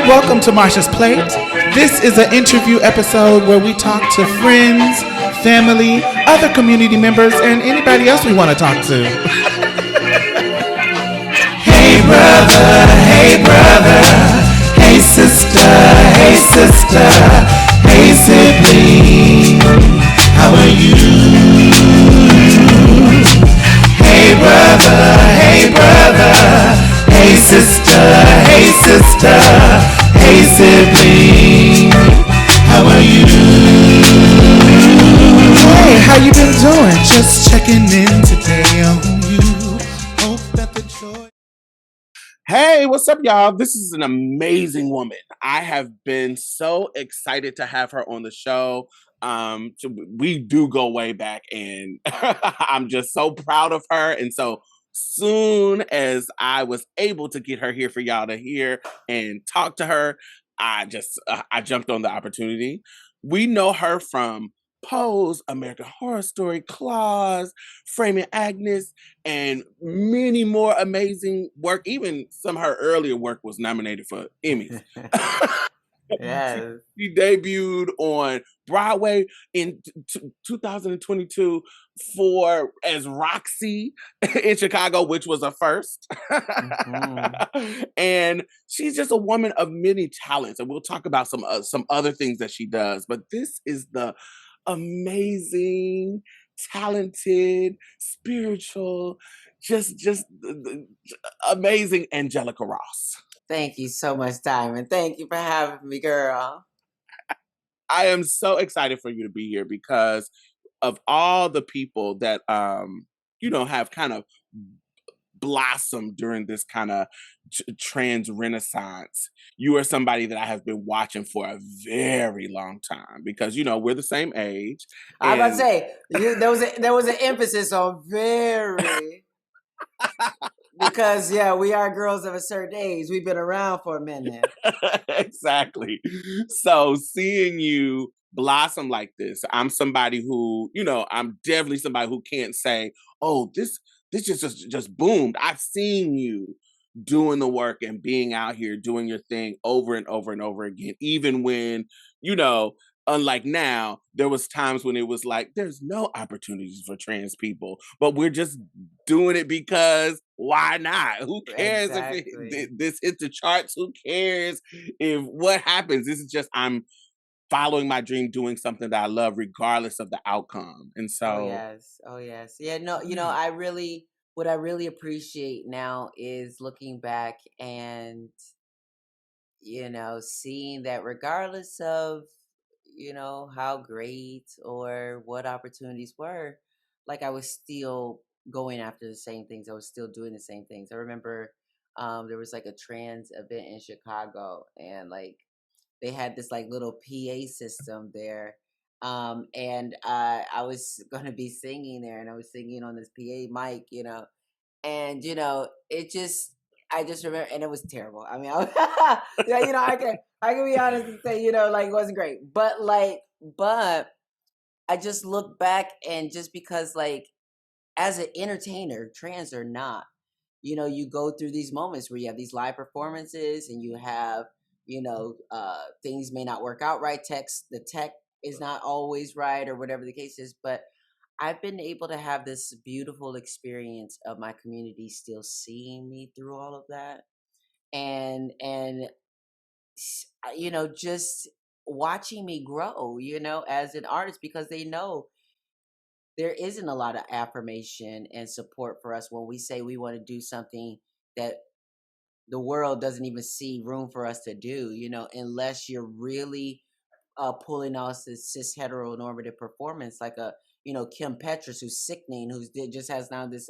Welcome to Marsha's Plate. This is an interview episode where we talk to friends, family, other community members, and anybody else we want to talk to. Hey brother, hey sister, hey sibling, how are you? Hey brother, hey sister, hey sibling, how are you? Hey, how you been doing? Just checking in today on you. Hope that the joy. Hey, what's up, y'all? This is an amazing woman. I have been so excited to have her on the show. We do go way back, and I'm just so proud of her. And so soon as I was able to get her here for y'all to hear and talk to her, I jumped on the opportunity. We know her from Pose, American Horror Story, Claws, Framing Agnes, and many more amazing work. Even some of her earlier work was nominated for Emmys. Yes. She debuted on Broadway in 2022 for as Roxy in Chicago, which was a first. And she's just a woman of many talents, and we'll talk about some other things that she does. But this is the amazing, talented, spiritual, just amazing Angelica Ross. Thank you so much, Diamond. Thank you for having me, girl. I am so excited for you to be here because of all the people that have kind of blossomed during this kind of trans renaissance. You are somebody that I have been watching for a very long time because we're the same age. I was about to say there was an emphasis on very because we are girls of a certain age. We've been around for a minute. Exactly. So seeing you blossom like this, I'm somebody who, I'm definitely somebody who can't say, oh, this just boomed. I've seen you doing the work and being out here doing your thing over and over and over again, even when, unlike now, there was times when it was like, there's no opportunities for trans people, but we're just doing it because why not? Who cares if this hits the charts? Who cares if what happens? This is just, I'm following my dream, doing something that I love, regardless of the outcome. And so, oh yes. Yeah, no, what I really appreciate now is looking back and seeing that regardless of how great or what opportunities were, like I was still going after the same things. I was still doing the same things. I remember there was like a trans event in Chicago, and like they had this like little PA system there. And I was gonna be singing there, and I was singing on this PA mic, and I just remember, and it was terrible. I mean, I can be honest and say, like it wasn't great, but I just look back, and just because like as an entertainer, trans or not, you go through these moments where you have these live performances, and you have things may not work out right. The tech is not always right, or whatever the case is, but I've been able to have this beautiful experience of my community still seeing me through all of that, and just watching me grow, as an artist, because they know there isn't a lot of affirmation and support for us when we say we want to do something that the world doesn't even see room for us to do, unless you're really pulling off this cis heteronormative performance, like a Kim Petras, who's sickening, just has now this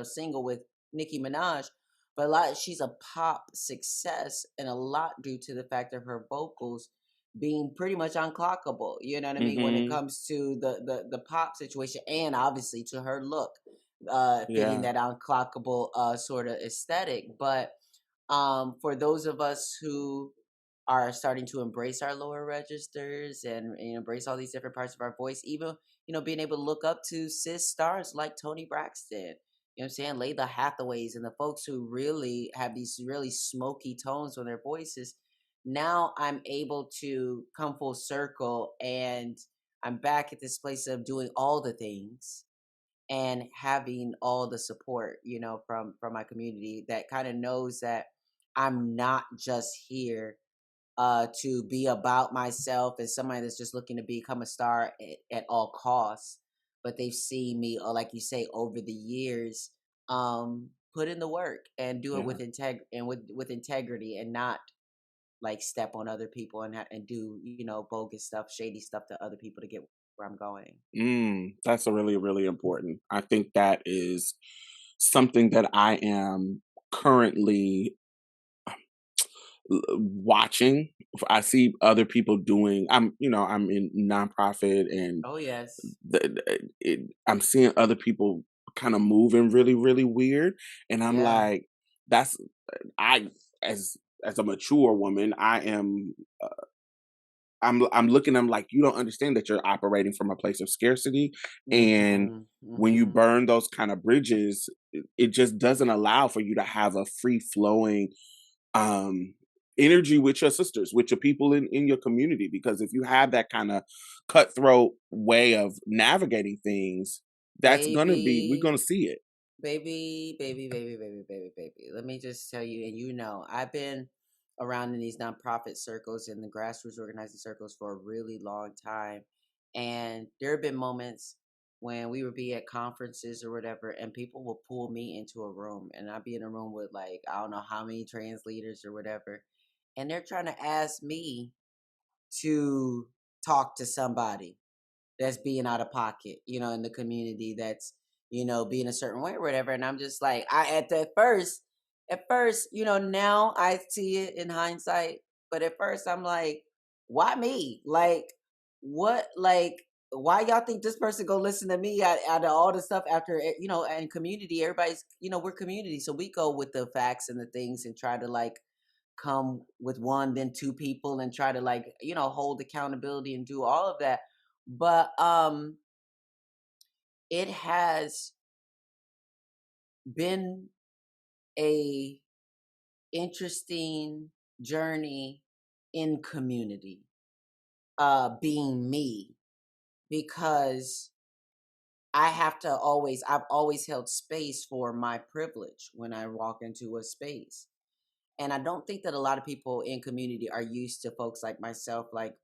single with Nicki Minaj, but she's a pop success, and a lot due to the fact of her vocals being pretty much unclockable. You know what I mean? When it comes to the pop situation, and obviously to her look, fitting that unclockable sort of aesthetic. But for those of us who are starting to embrace our lower registers and embrace all these different parts of our voice, even being able to look up to cis stars like Toni Braxton, what I'm saying, Layla Hathaways, and the folks who really have these really smoky tones on their voices, now I'm able to come full circle, and I'm back at this place of doing all the things and having all the support, from my community that kind of knows that I'm not just here to be about myself and somebody that's just looking to become a star at all costs. But they've seen me, like you say, over the years, put in the work and do it Yeah. with integrity, and not like step on other people and do bogus stuff, shady stuff to other people to get where I'm going. That's a really, really important. I think that is something that I am currently watching. I see other people doing. I'm in nonprofit, and Oh yes, I'm seeing other people kind of moving really, really weird, and I'm yeah, like, that's I as a mature woman, I'm looking. I'm like, you don't understand that you're operating from a place of scarcity, and hmm when you hmm burn those kind of bridges, it just doesn't allow for you to have a free flowing um energy with your sisters, with your people in your community. Because if you have that kind of cutthroat way of navigating things, we're baby. gonna see it. Baby, baby, baby, baby, baby, baby. Let me just tell you, and I've been around in these nonprofit circles and the grassroots organizing circles for a really long time. And there have been moments when we would be at conferences or whatever, and people will pull me into a room, and I'd be in a room with like, I don't know how many trans leaders or whatever. And they're trying to ask me to talk to somebody that's being out of pocket, in the community that's, being a certain way or whatever. And I'm just like, at first, now I see it in hindsight, but at first I'm like, why me? Like, what, like, why y'all think this person go listen to me out of all the stuff after, and community, everybody's, we're community. So we go with the facts and the things and try to like come with one, then two people and try to like, hold accountability and do all of that. But it has been a interesting journey in community, being me, because I've always held space for my privilege when I walk into a space. And I don't think that a lot of people in community are used to folks like myself, like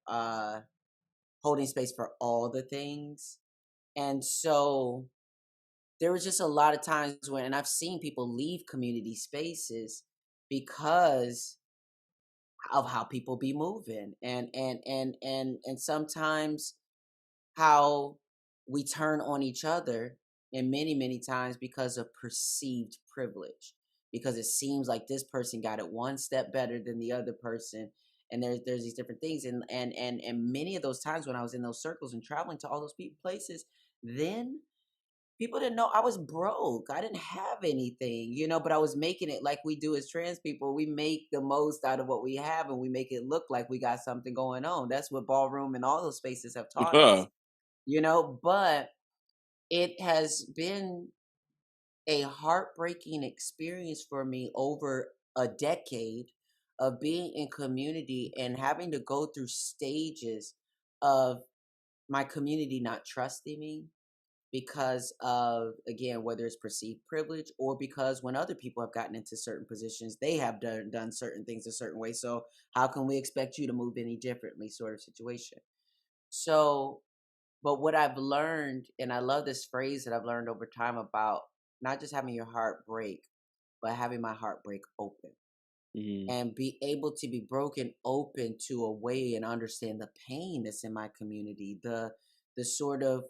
holding space for all the things. And so there was just a lot of times when, and I've seen people leave community spaces because of how people be moving, and sometimes how we turn on each other, and many times because of perceived privilege, because it seems like this person got it one step better than the other person. And there's these different things, and many of those times when I was in those circles and traveling to all those places, then people didn't know I was broke. I didn't have anything, but I was making it like we do as trans people. We make the most out of what we have, and we make it look like we got something going on. That's what ballroom and all those spaces have taught us, but it has been a heartbreaking experience for me over a decade of being in community and having to go through stages of my community not trusting me because of, again, whether it's perceived privilege or because when other people have gotten into certain positions, they have done certain things a certain way. So how can we expect you to move any differently, sort of situation? So, but what I've learned, and I love this phrase that I've learned over time about not just having your heart break, but having my heart break open Mhm. and be able to be broken open to a way and understand the pain that's in my community, the sort of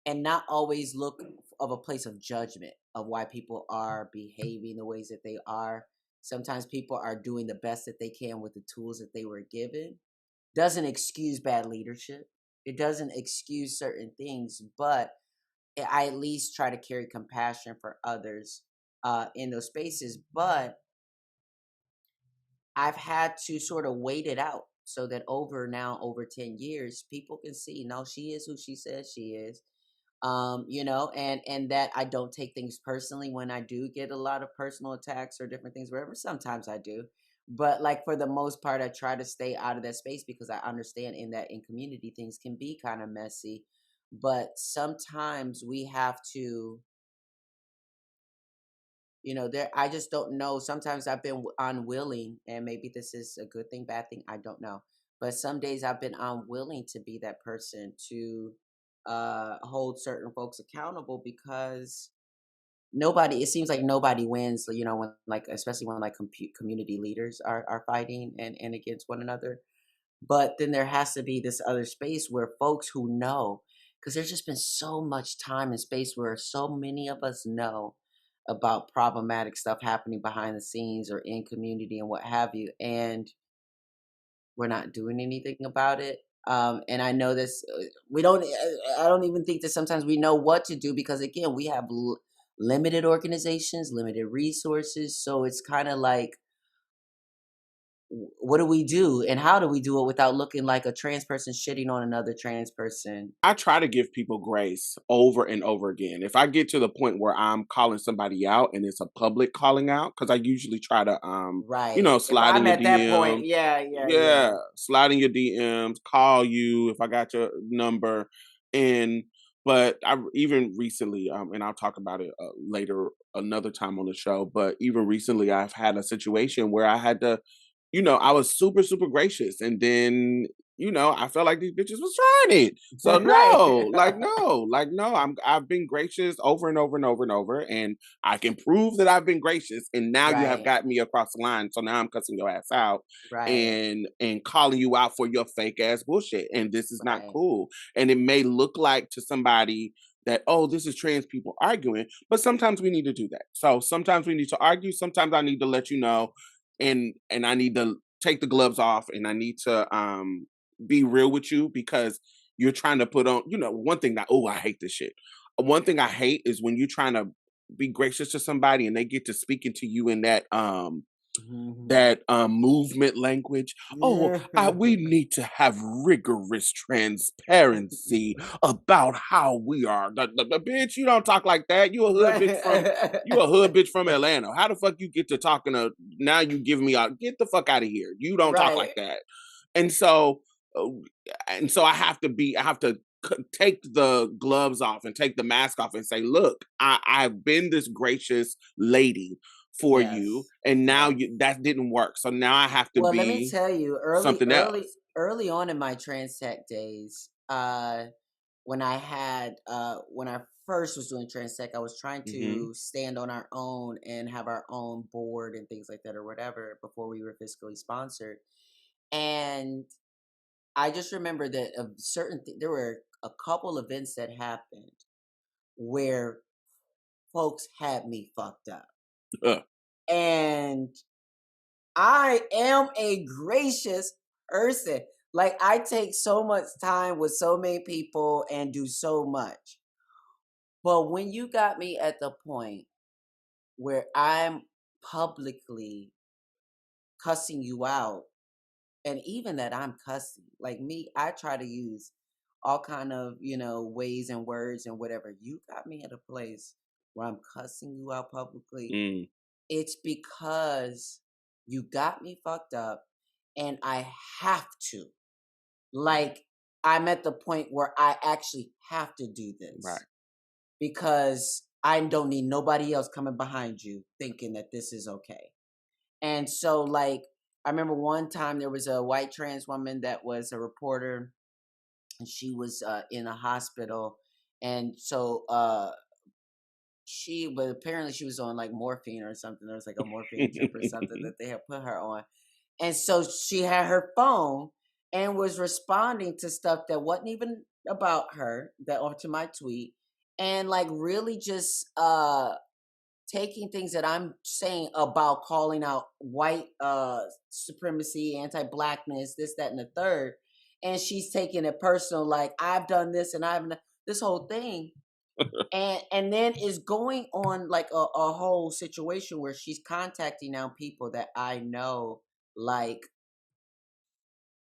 and not always look of a place of judgment of why people are behaving the ways that they are. Sometimes people are doing the best that they can with the tools that they were given. Doesn't excuse bad leadership. It doesn't excuse certain things, but I at least try to carry compassion for others in those spaces. But I've had to sort of wait it out so that over 10 years, people can see, no, she is who she says she is. And that I don't take things personally when I do get a lot of personal attacks or different things, whatever. Sometimes I do, But like for the most part, I try to stay out of that space because I understand in community things can be kind of messy. But sometimes we have to, there. I just don't know. Sometimes I've been unwilling, and maybe this is a good thing, bad thing. I don't know. But some days I've been unwilling to be that person to hold certain folks accountable because nobody. It seems like nobody wins. When like especially when like community leaders are fighting and against one another. But then there has to be this other space where folks who know, because there's just been so much time and space where so many of us know about problematic stuff happening behind the scenes or in community and what have you, and we're not doing anything about it. And I know this, we don't, I don't even think that sometimes we know what to do because, again, we have limited organizations, limited resources. So it's kind of like, what do we do and how do we do it without looking like a trans person shitting on another trans person? I try to give people grace over and over again. If I get to the point where I'm calling somebody out and it's a public calling out, because I usually try to, Right. If slide in I'm your at that point, DMs. yeah. Yeah, slide in your DMs, call you if I got your number, and but I even recently, and I'll talk about it later another time on the show. But even recently, I've had a situation where I had to, I was super, super gracious. And then, I felt like these bitches was trying it. So Right. no, no, I've been gracious over and over and over and over. And I can prove that I've been gracious. And now you have Right. got me across the line. So now I'm cussing your ass out Right. and calling you out for your fake ass bullshit. And this is not Right. cool. And it may look like to somebody that, oh, this is trans people arguing, but sometimes we need to do that. So sometimes we need to argue. Sometimes I need to let you know, and I need to take the gloves off, and I need to be real with you because you're trying to put on, one thing that, oh, I hate this shit. One thing I hate is when you're trying to be gracious to somebody and they get to speaking to you in Mhm. that movement language. Oh, we need to have rigorous transparency about how we are. The bitch, you don't talk like that. You a hood bitch from Atlanta. How the fuck you get to talking to now? You give me a get the fuck out of here. You don't talk like Right. that. And so, uh, I have to take the gloves off and take the mask off and say, look, I've been this gracious lady for you, Yes. and now Yes. that didn't work. So now I have to Well, let me be tell you, something else. early on in my trans tech days, when when I first was doing trans tech, I was trying Hmm. to stand on our own and have our own board and things like that or whatever before we were fiscally sponsored. And I just remember that there were a couple events that happened where folks had me fucked up. Uh, And I am a gracious person. Like I take so much time with so many people and do so much. But when you got me at the point where I'm publicly cussing you out, and even that I'm cussing, like me, I try to use all kind of, ways and words and whatever. You got me at a place where I'm cussing you out publicly. mm, It's because you got me fucked up and I have to. Like, I'm at the point where I actually have to do right. this because I don't need nobody else coming behind you thinking that this is okay. And so, like, I remember one time there was a white trans woman that was a reporter and she was in a hospital. And so, but apparently she was on like morphine or something. There was like a morphine drip or something that they had put her on. And so she had her phone and was responding to stuff that wasn't even about her, that onto my tweet, and like really just taking things that I'm saying about calling out white supremacy, anti-blackness, this, that, and the third. And she's taking it personal, like I've done this and I've done this whole thing. And then is going on like a whole situation where she's contacting now people that I know, like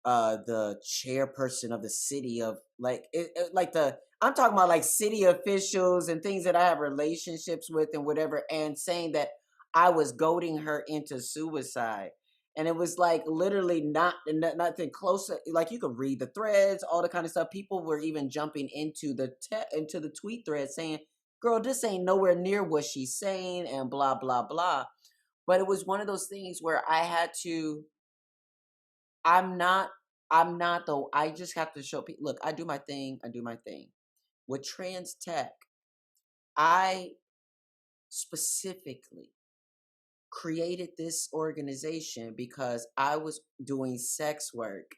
the chairperson of the city of like like the I'm talking about like city officials and things that I have relationships with and whatever, and saying that I was goading her into suicide. And it was like literally nothing closer. Like you could read the threads, all the kind of stuff. People were even jumping into into the tweet thread saying, "Girl, this ain't nowhere near what she's saying," and blah blah blah. But it was one of those things where I had to. I'm not. I'm not though. I just have to show people. Look, I do my thing. I do my thing. With trans tech, I specifically created this organization because I was doing sex work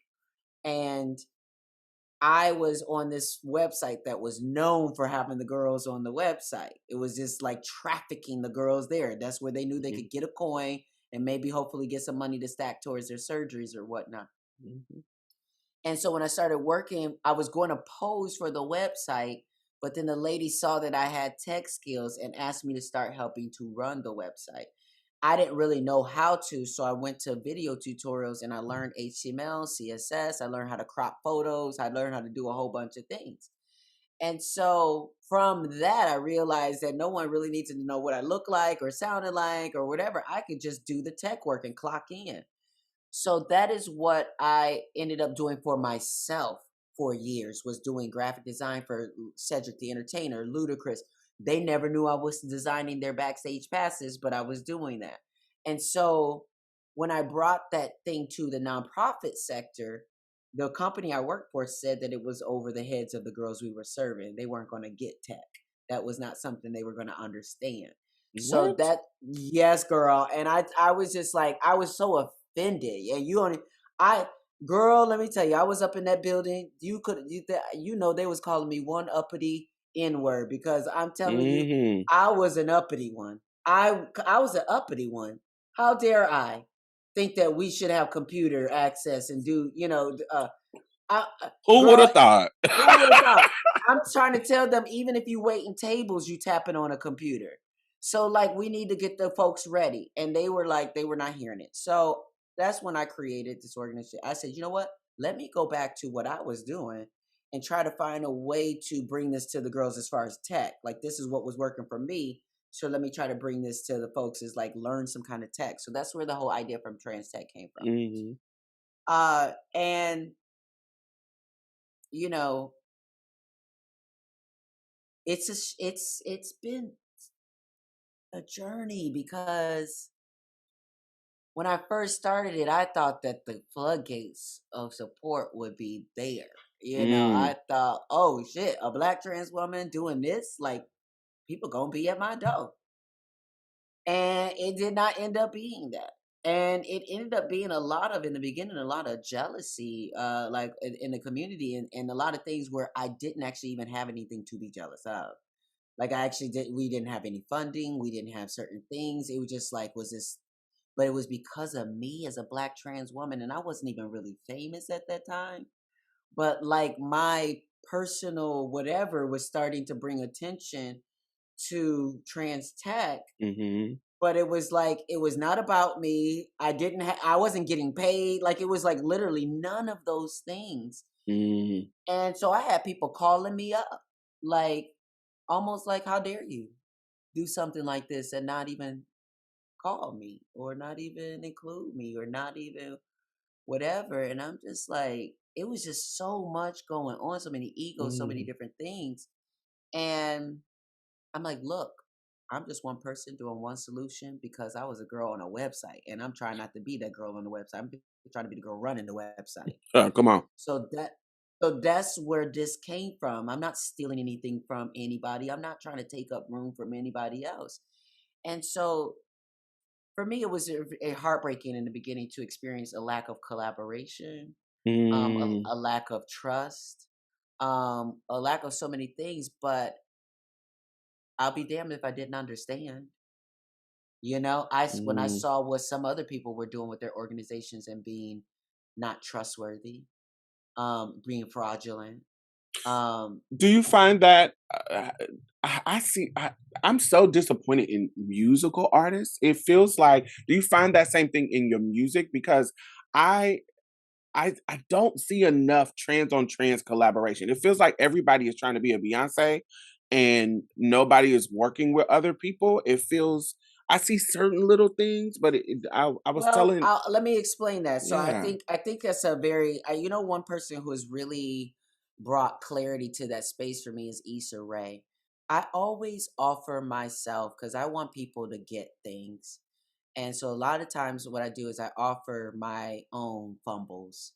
and I was on this website that was known for having the girls on the website. It was just like trafficking the girls there. That's where they knew they could get a coin and maybe hopefully get some money to stack towards their surgeries or whatnot. Mm-hmm. And so when I started working, I was going to pose for the website, but then the lady saw that I had tech skills and asked me to start helping to run the website. I didn't really know how to, so I went to video tutorials and I learned HTML, CSS. I learned how to crop photos. I learned how to do a whole bunch of things. And so from that, I realized that no one really needs to know what I look like or sounded like or whatever. I could just do the tech work and clock in. So that is what I ended up doing for myself for years, was doing graphic design for Cedric the Entertainer, Ludacris. They never knew I was designing their backstage passes, but I was doing that. And so when I brought that thing to the nonprofit sector, the company I worked for said that it was over the heads of the girls we were serving. They weren't going to get tech. That was not something they were going to understand. So What? that, yes, girl. And I was just like, I was so offended. Yeah, girl, let me tell you, I was up in that building. You know, they was calling me one uppity N-word because I'm telling you, I was an uppity one. I was an uppity one. How dare I think that we should have computer access and do, Who would girl, have thought? who would have thought? I'm trying to tell them, even if you waiting tables, you tapping on a computer. So like, we need to get the folks ready. And they were not hearing it. So that's when I created this organization. I said, you know what? Let me go back to what I was doing and try to find a way to bring this to the girls as far as tech. Like, this is what was working for me. So let me try to bring this to the folks, is like learn some kind of tech. So that's where the whole idea from trans tech came from. And you know, it's been a journey, because when I first started it, I thought that the floodgates of support would be there. I thought, oh shit, a Black trans woman doing this, like, people gonna be at my door. And it did not end up being that. And it ended up being in the beginning, a lot of jealousy, like in the community, and a lot of things where I didn't actually even have anything to be jealous of. Like, we didn't have any funding. We didn't have certain things. It was just like, but it was because of me as a Black trans woman. And I wasn't even really famous at that time. But like, my personal whatever was starting to bring attention to trans tech. But it was like, it was not about me. I wasn't getting paid. Like, it was like literally none of those things. And so I had people calling me up, like, almost like, how dare you do something like this and not even call me, or not even include me, or not even whatever. And I'm just like, it was just so much going on, so many egos, so many different things. And I'm like, look, I'm just one person doing one solution, because I was a girl on a website, and I'm trying not to be that girl on the website. I'm trying to be the girl running the website. Come on. So that's where this came from. I'm not stealing anything from anybody. I'm not trying to take up room from anybody else. And so for me, it was a heartbreaking in the beginning to experience a lack of collaboration, a lack of trust, a lack of so many things. But I'll be damned if I didn't understand. When I saw what some other people were doing with their organizations and being not trustworthy, being fraudulent. Do you find that I'm so disappointed in musical artists? It feels like, do you find that same thing in your music? Because I I don't see enough trans on trans collaboration. It feels like everybody is trying to be a Beyonce and nobody is working with other people. It feels I see certain little things, but I was Well, telling, let me explain that. So yeah, I think that's a very you know, one person who has really brought clarity to that space for me is Issa Rae. I always offer myself because I want people to get things. And so a lot of times what I do is I offer my own fumbles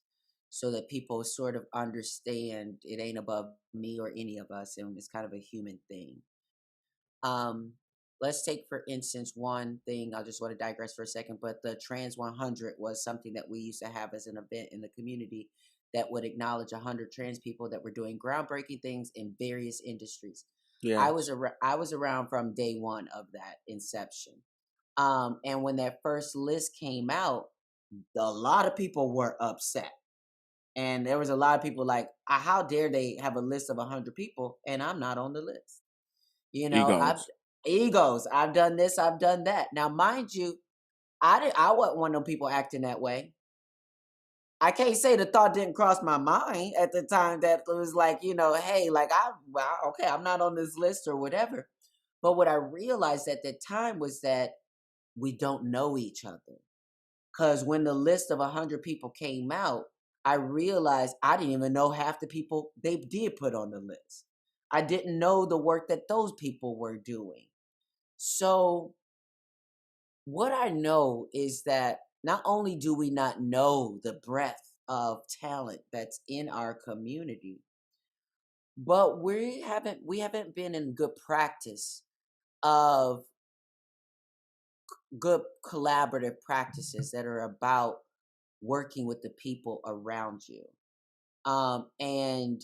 so that people sort of understand it ain't above me or any of us, and it's kind of a human thing. Um, let's take for instance one thing. I just want to digress for a second, but the Trans 100 was something that we used to have as an event in the community that would acknowledge 100 trans people that were doing groundbreaking things in various industries. yes, I was around from day one of that inception. And when that first list came out, a lot of people were upset. And there was a lot of people like, how dare they have a list of 100 people and I'm not on the list? You know, I've egos. egos. I've done this, I've done that. Now, mind you, I wasn't one of them people acting that way. I can't say the thought didn't cross my mind at the time that it was like, you know, hey, like well, okay, I'm not on this list or whatever. But what I realized at the time was that we don't know each other. Because when the list of 100 people came out, I realized I didn't even know half the people they did put on the list. I didn't know the work that those people were doing. So, what I know is that not only do we not know the breadth of talent that's in our community, but we haven't been in good practice of good collaborative practices that are about working with the people around you, and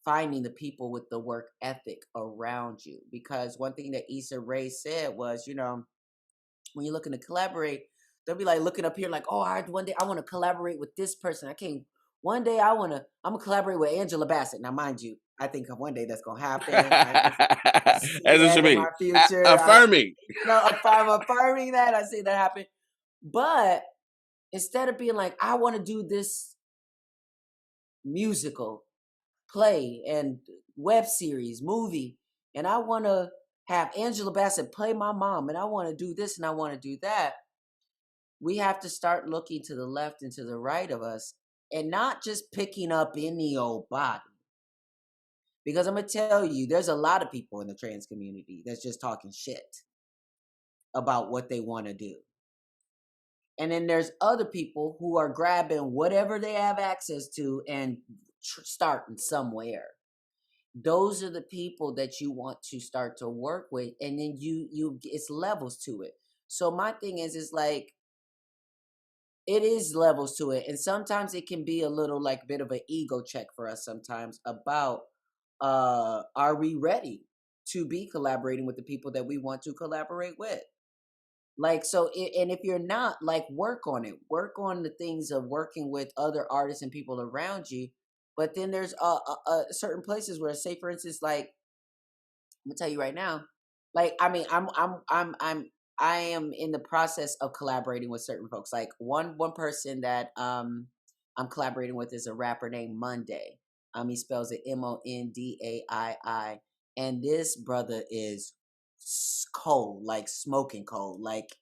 finding the people with the work ethic around you. Because one thing that Issa Rae said was, you know, when you're looking to collaborate, they'll be like looking up here like, oh, one day I want to collaborate with this person. I can't. One day I'm gonna collaborate with Angela Bassett. Now, mind you, I think of one day that's gonna happen. I As see it that should in be. my future. Affirming. You know, I'm affirming that. I see that happen. But instead of being like, I want to do this musical, play, and web series, movie, and I want to have Angela Bassett play my mom, and I want to do this and I want to do that. We have to start looking to the left and to the right of us and not just picking up any old body. Because I'm going to tell you, there's a lot of people in the trans community that's just talking shit about what they want to do. And then there's other people who are grabbing whatever they have access to and starting somewhere. Those are the people that you want to start to work with, and then it's levels to it. So my thing is like, it is levels to it, and sometimes it can be a little like bit of an ego check for us sometimes about are we ready to be collaborating with the people that we want to collaborate with. Like, so and if you're not, like, work on it, work on the things of working with other artists and people around you. But then there's certain places where, say for instance, like, I'm gonna tell you right now. Like, I mean, I am in the process of collaborating with certain folks. Like one person that I'm collaborating with is a rapper named Monday. He spells it Mondaii, and this brother is cold, like smoking cold. Like,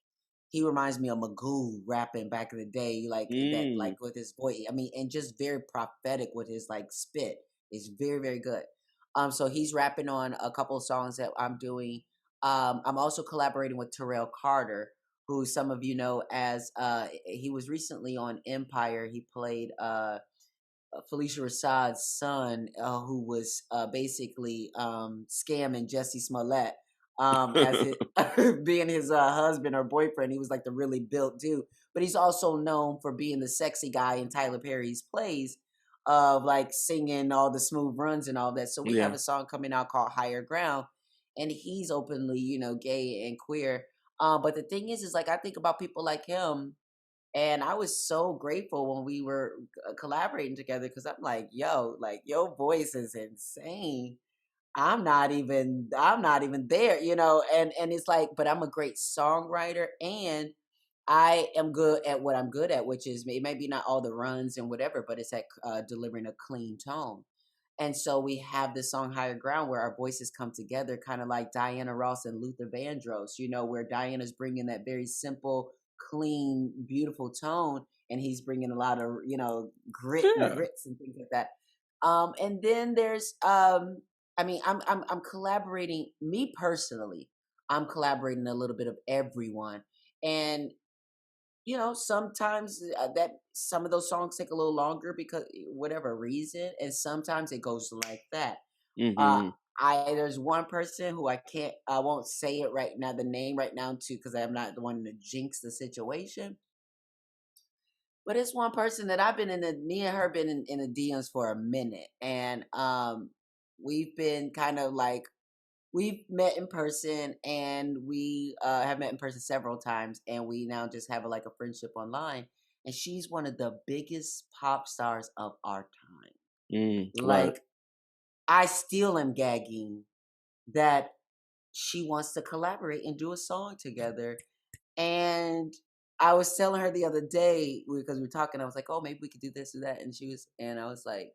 he reminds me of Magoo rapping back in the day, like that, like Mm. with his voice. I mean, and just very prophetic with his like spit. It's very, very good. So he's rapping on a couple of songs that I'm doing. I'm also collaborating with Terrell Carter, who some of you know as he was recently on Empire. He played Felicia Rashad's son, who was basically scamming Jesse Smollett as his, being his husband or boyfriend. He was like the really built dude, but he's also known for being the sexy guy in Tyler Perry's plays of like singing all the smooth runs and all that. So we have Yeah. a song coming out called Higher Ground, and he's openly, you know, gay and queer. But the thing is like, I think about people like him, and I was so grateful when we were collaborating together, because I'm like, your voice is insane. I'm not even there, you know, and it's like, but I'm a great songwriter, and I am good at what I'm good at, which is maybe not all the runs and whatever, but it's at delivering a clean tone. And so we have this song Higher Ground where our voices come together, kind of like Diana Ross and Luther Vandross, where Diana's bringing that very simple, clean, beautiful tone, and he's bringing a lot of, grit and Yeah. grits and things like that. And then there's, I'm collaborating, me personally, I'm collaborating a little bit of everyone. And sometimes that some of those songs take a little longer because whatever reason, and sometimes it goes like that. Uh, Mm-hmm. there's one person who I won't say it right now, the name right now too, because I'm not the one to jinx the situation. But it's one person that me and her been in the DMs for a minute, and we've been kind of like we've met in person, and we have met in person several times, and we now just have like a friendship online. And she's one of the biggest pop stars of our time. Right. Like, I still am gagging that she wants to collaborate and do a song together. And I was telling her the other day because we were talking. I was like, "Oh, maybe we could do this or that," and I was like.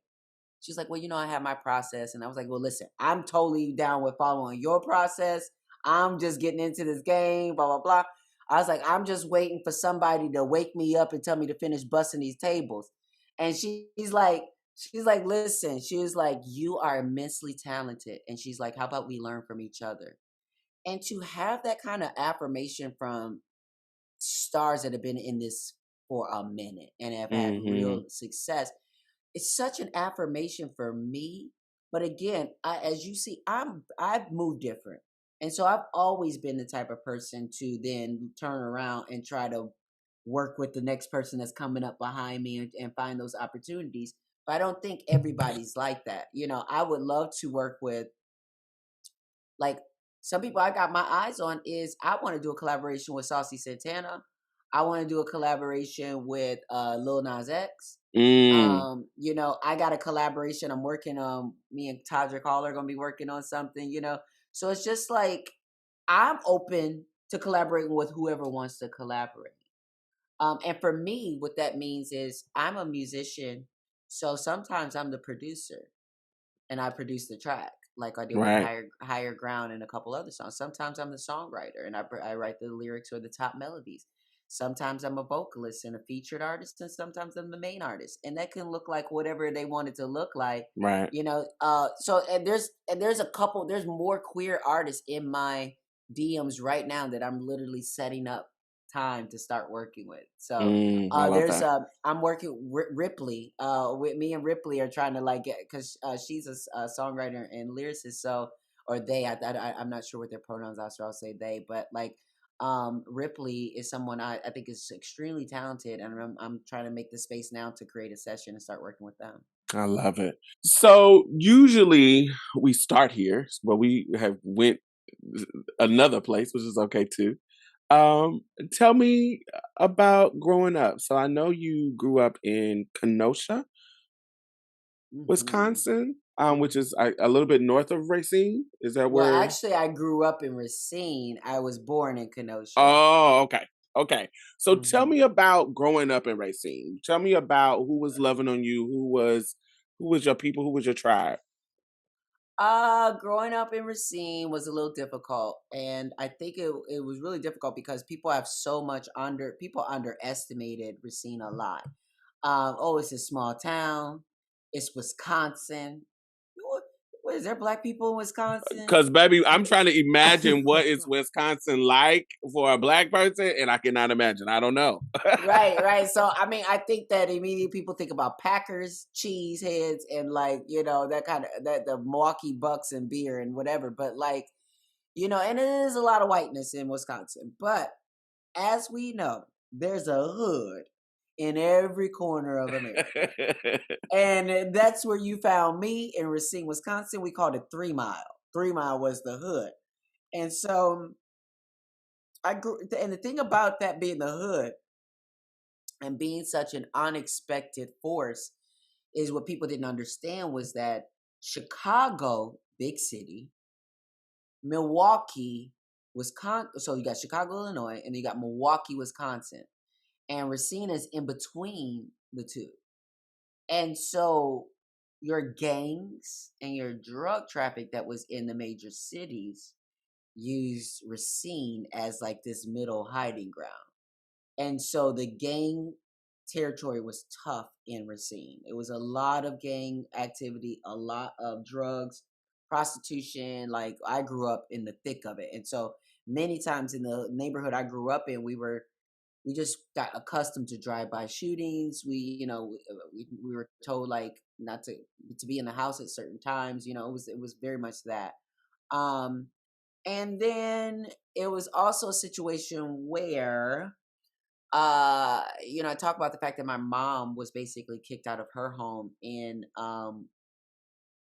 She's like, well, I have my process. And I was like, well, listen, I'm totally down with following your process. I'm just getting into this game, blah, blah, blah. I was like, I'm just waiting for somebody to wake me up and tell me to finish busting these tables. And she's like, listen, she was like, you are immensely talented. And she's like, how about we learn from each other? And to have that kind of affirmation from stars that have been in this for a minute and have had Mm-hmm. real success, it's such an affirmation for me. But again, as you see, I've moved different. And so I've always been the type of person to then turn around and try to work with the next person that's coming up behind me and find those opportunities. But I don't think everybody's like that. I would love to work with, like, some people I got my eyes on is I want to do a collaboration with Saucy Santana. I want to do a collaboration with Lil Nas X. Mm. I got a collaboration. I'm working on, me and Todrick Hall are gonna be working on something. So it's just like I'm open to collaborating with whoever wants to collaborate. And for me, what that means is I'm a musician, so sometimes I'm the producer and I produce the track, like I did with Right. Higher Ground and a couple other songs. Sometimes I'm the songwriter and I write the lyrics or the top melodies. Sometimes I'm a vocalist and a featured artist, and sometimes I'm the main artist, and that can look like whatever they want it to look like. Right. So there's more queer artists in my DMs right now that I'm literally setting up time to start working with. So I love there's that. I'm working with Ripley. With me and Ripley are trying to like get, because she's a songwriter and lyricist. So, or they, I'm not sure what their pronouns are, so I'll say they. But like, Ripley is someone I think is extremely talented, and I'm trying to make the space now to create a session and start working with them. I love it. So usually we start here, but we have went another place, which is okay too. Um, Tell me about growing up. So I know you grew up in Kenosha, Hmm. Wisconsin, which is a little bit north of Racine. Is that Well, where? actually, I grew up in Racine. I was born in Kenosha. Oh, okay. Okay. So tell me Hmm. about growing up in Racine. Tell me about who was loving on you, who was your people, who was your tribe. Growing up in Racine was a little difficult, and I think it was really difficult because people underestimated Racine a lot. Oh, it's a small town. It's Wisconsin. What, what is there black people in Wisconsin? Cause baby, I'm trying to imagine what is Wisconsin like for a black person, and I cannot imagine. I don't know. Right, right. So I mean, I think that immediately people think about Packers, cheese heads, and like that kind of that the Milwaukee Bucks and beer and whatever. But like and it is a lot of whiteness in Wisconsin. But as we know, there's a hood in every corner of America. And that's where you found me in Racine, Wisconsin. We called it 3 Mile. 3 Mile was the hood. And so I grew, and the thing about that being the hood and being such an unexpected force is what people didn't understand was that Chicago, big city, Milwaukee, Wisconsin. So you got Chicago, Illinois, and you got Milwaukee, Wisconsin. And Racine is in between the two. And so, your gangs and your drug traffic that was in the major cities used Racine as like this middle hiding ground. And so the gang territory was tough in Racine. It was a lot of gang activity, a lot of drugs, prostitution. Like I grew up in the thick of it. And so many times in the neighborhood I grew up in, we just got accustomed to drive-by shootings. We were told like not to be in the house at certain times. It was very much that. Um, and then it was also a situation where I talk about the fact that my mom was basically kicked out of her home in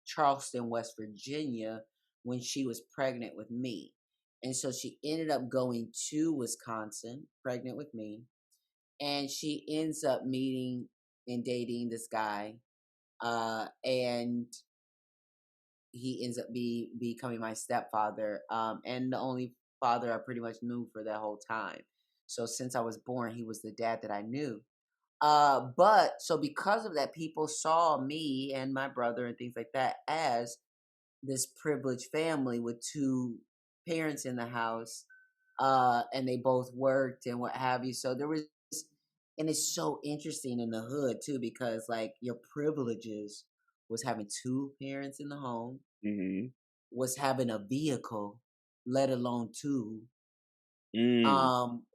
Charleston, West Virginia, when she was pregnant with me. And so she ended up going to Wisconsin, pregnant with me. And she ends up meeting and dating this guy. And he ends up becoming my stepfather. And the only father I pretty much knew for that whole time. So since I was born, he was the dad that I knew. But so because of that, people saw me and my brother and things like that as this privileged family with two parents in the house, and they both worked and what have you. So there was, and it's so interesting in the hood too, because like your privileges was having two parents in the home, Mm-hmm. was having a vehicle, let alone two,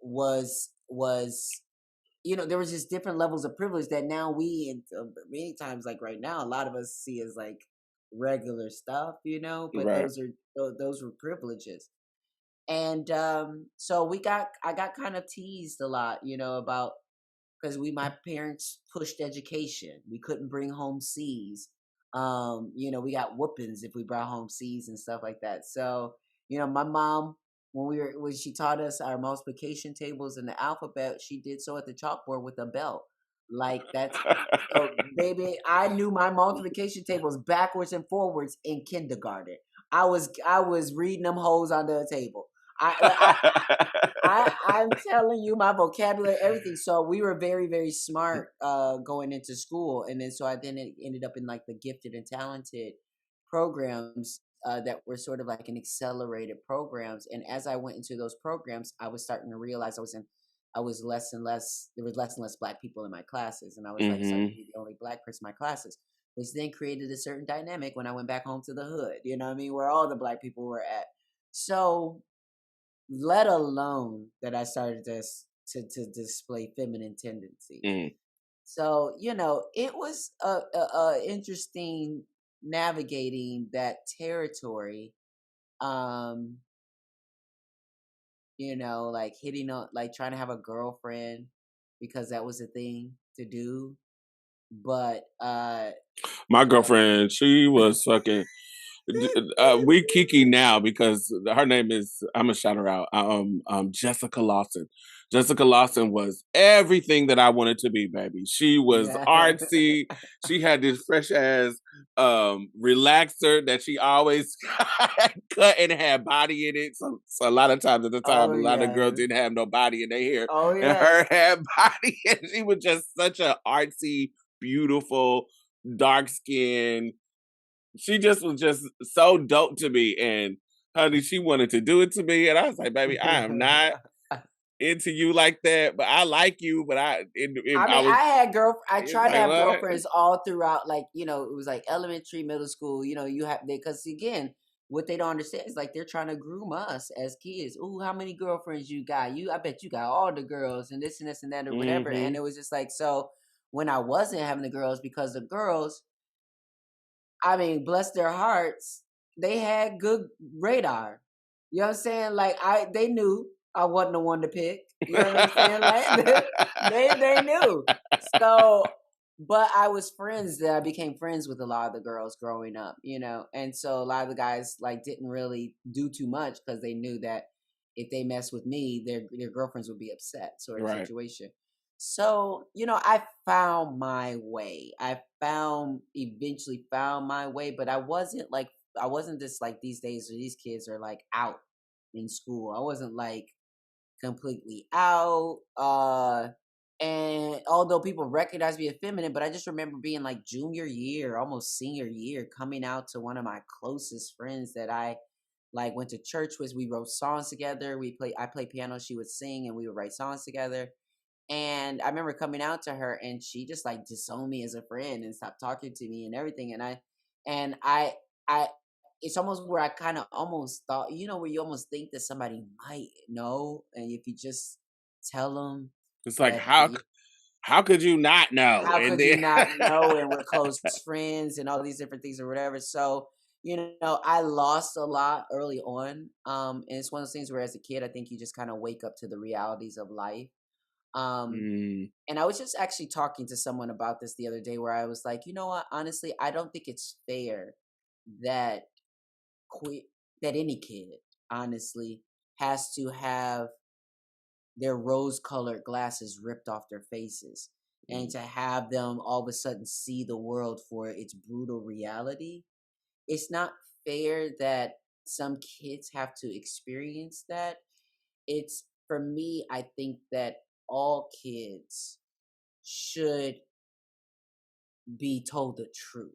was there was just different levels of privilege that now many times, like right now, a lot of us see as like regular stuff, but Right. those were privileges. And so I got kind of teased a lot, about, because my parents pushed education. We couldn't bring home C's. We got whoopings if we brought home C's and stuff like that. So, my mom, when she taught us our multiplication tables and the alphabet, she did so at the chalkboard with a belt. Like that's so, baby, I knew my multiplication tables backwards and forwards in kindergarten. I was reading them hoes under the table. I'm telling you, my vocabulary, everything. So we were very, very smart going into school, and then so I then ended up in like the gifted and talented programs that were sort of like an accelerated programs. And as I went into those programs, I was starting to realize I was less and less. There was less and less Black people in my classes, and I was like starting to be the only Black person in my classes, which then created a certain dynamic when I went back home to the hood. You know what I mean? Where all the Black people were at. So let alone that I started to display feminine tendencies. Mm. So it was a interesting navigating that territory. Like hitting on, like trying to have a girlfriend because that was a thing to do. But My girlfriend, she was fucking. We kiki now because her name is, I'm gonna shout her out. Jessica Lawson. Jessica Lawson was everything that I wanted to be, baby. She was artsy. She had this fresh ass relaxer that she always cut and had body in it. So a lot of times at the time, oh a lot of girls yeah, didn't have no body in their hair, oh and yeah, her had body, and she was just such a artsy, beautiful, dark skin. She just was just so dope to me, and honey, she wanted to do it to me, and I was like, baby, I am not into you like that, but I like you, but I I mean, was, I it's tried to like, have what? girlfriends all throughout, like, it was like elementary, middle school, you have, because again, what they don't understand is like they're trying to groom us as kids. Ooh, how many girlfriends you got? I bet you got all the girls and this and that or whatever. And Mm-hmm. it was just like, so when I wasn't having the girls, because the girls, I mean, bless their hearts, they had good radar. You know what I'm saying? Like they knew I wasn't the one to pick. You know what I'm saying? Like they knew. So, but I was friends that I became friends with a lot of the girls growing up, and so a lot of the guys like didn't really do too much because they knew that if they messed with me, their girlfriends would be upset, sort of Right. situation. So, I found my way. Eventually found my way, but I wasn't just like these days where these kids are like out in school. I wasn't like completely out. And although people recognize me as feminine, but I just remember being like junior year, almost senior year, coming out to one of my closest friends that I like went to church with. We wrote songs together. I played piano, she would sing, and we would write songs together. And I remember coming out to her, and she just like disowned me as a friend and stopped talking to me and everything. And I, it's almost where I kind of almost thought, where you almost think that somebody might know, and if you just tell them It's like, that how could you not know? how And could you then not know? And we're close friends and all these different things or whatever. So, I lost a lot early on. And it's one of those things where as a kid, I think you just kind of wake up to the realities of life. Um, Mm, and I was just actually talking to someone about this the other day where I was like, you know what? Honestly, I don't think it's fair that que- that any kid, honestly, has to have their rose-colored glasses ripped off their faces, and mm. to have them all of a sudden see the world for its brutal reality. It's not fair that some kids have to experience that. It's for me, I think that all kids should be told the truth.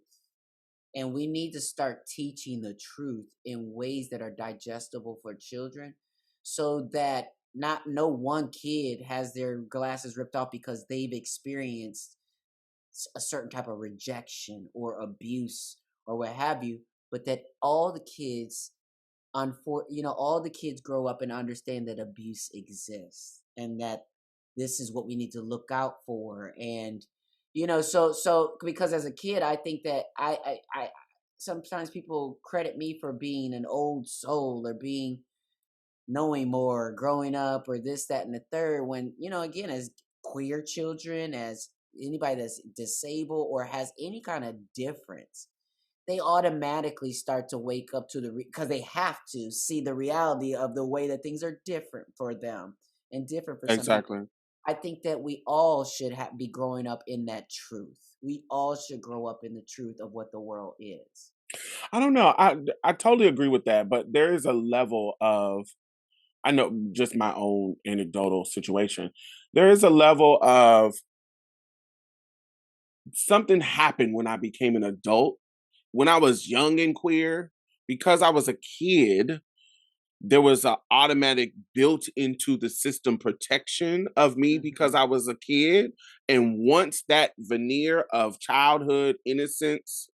And we need to start teaching the truth in ways that are digestible for children so that not no one kid has their glasses ripped off because they've experienced a certain type of rejection or abuse or what have you, but that all the kids all the kids grow up and understand that abuse exists and that this is what we need to look out for. And so because as a kid I think that I sometimes people credit me for being an old soul or being knowing more, growing up, or this, that, and the third. When again, as queer children, as anybody that's disabled or has any kind of difference, they automatically start to wake up to because they have to see the reality of the way that things are different for them and different for some people. Exactly. I think that we all should be growing up in that truth. We all should grow up in the truth of what the world is. I don't know. I totally agree with that, but there is a level of, I know, just my own anecdotal situation. There is a level of something happened when I became an adult. When I was young and queer, because I was a kid, there was an automatic built into the system protection of me because Hmm. I was a kid. And once that veneer of childhood innocence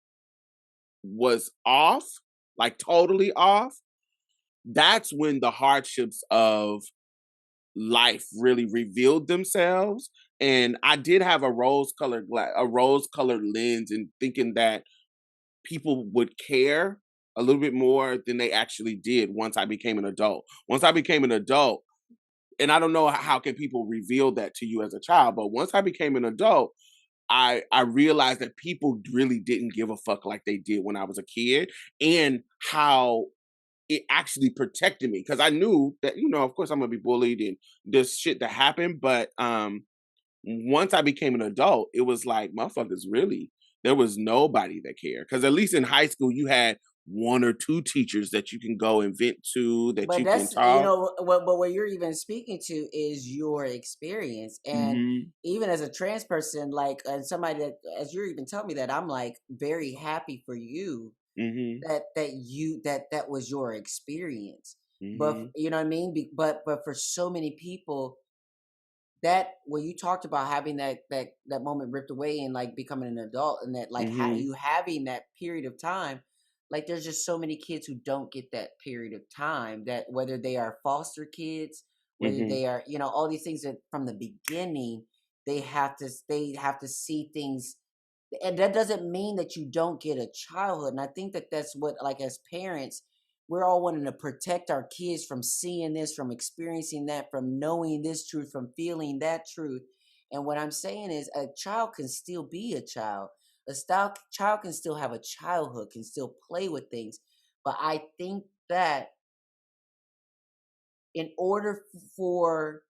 was off, like totally off, that's when the hardships of life really revealed themselves. And I did have a rose colored lens, and thinking that people would care a little bit more than they actually did once I became an adult. Once I became an adult, and I don't know how can people reveal that to you as a child, but once I became an adult, I realized that people really didn't give a fuck like they did when I was a kid, and how it actually protected me because I knew that, of course I'm gonna be bullied and there's shit that happened, but once I became an adult, it was like, motherfuckers, really, there was nobody that cared. Because at least in high school, you had one or two teachers that you can go and vent to, that But you can that's talk. what you're even speaking to is your experience. And Hmm. even as a trans person, like, and somebody that, as you're even telling me that, I'm like very happy for you Hmm. that was your experience. But Hmm. you know what I mean. But for so many people, that when you talked about having that moment ripped away and like becoming an adult, and that like Hmm. you having that period of time, like there's just so many kids who don't get that period of time, that whether they are foster kids, whether Hmm. they are all these things that from the beginning they have to see things. And that doesn't mean that you don't get a childhood. And I think that that's what, like, as parents, we're all wanting to protect our kids from seeing this, from experiencing that, from knowing this truth, from feeling that truth. And what I'm saying is a child can still be a child. Child can still have a childhood, can still play with things. But I think that in order for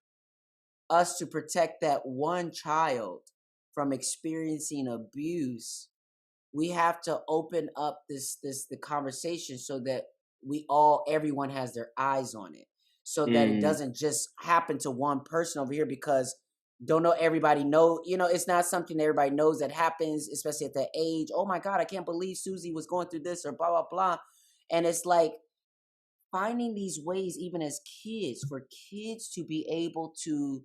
us to protect that one child from experiencing abuse, we have to open up the conversation so that everyone has their eyes on it, so that it Mm. doesn't just happen to one person over here, because don't know everybody know, it's not something everybody knows that happens, especially at that age. Oh my God, I can't believe Susie was going through this or blah, blah, blah. And it's like finding these ways, even as kids, for kids to be able to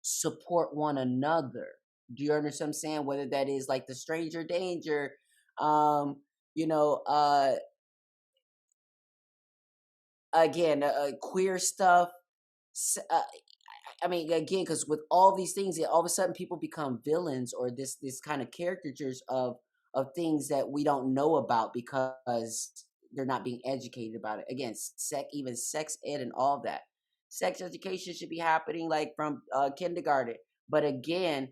support one another. Do you understand what I'm saying? Whether that is like the stranger danger, um, you know, uh, again, queer stuff. I mean, again, because with all these things, all of a sudden people become villains or this kind of caricatures of things that we don't know about because they're not being educated about it. Again, even sex ed and all that. Sex education should be happening like from kindergarten, but again,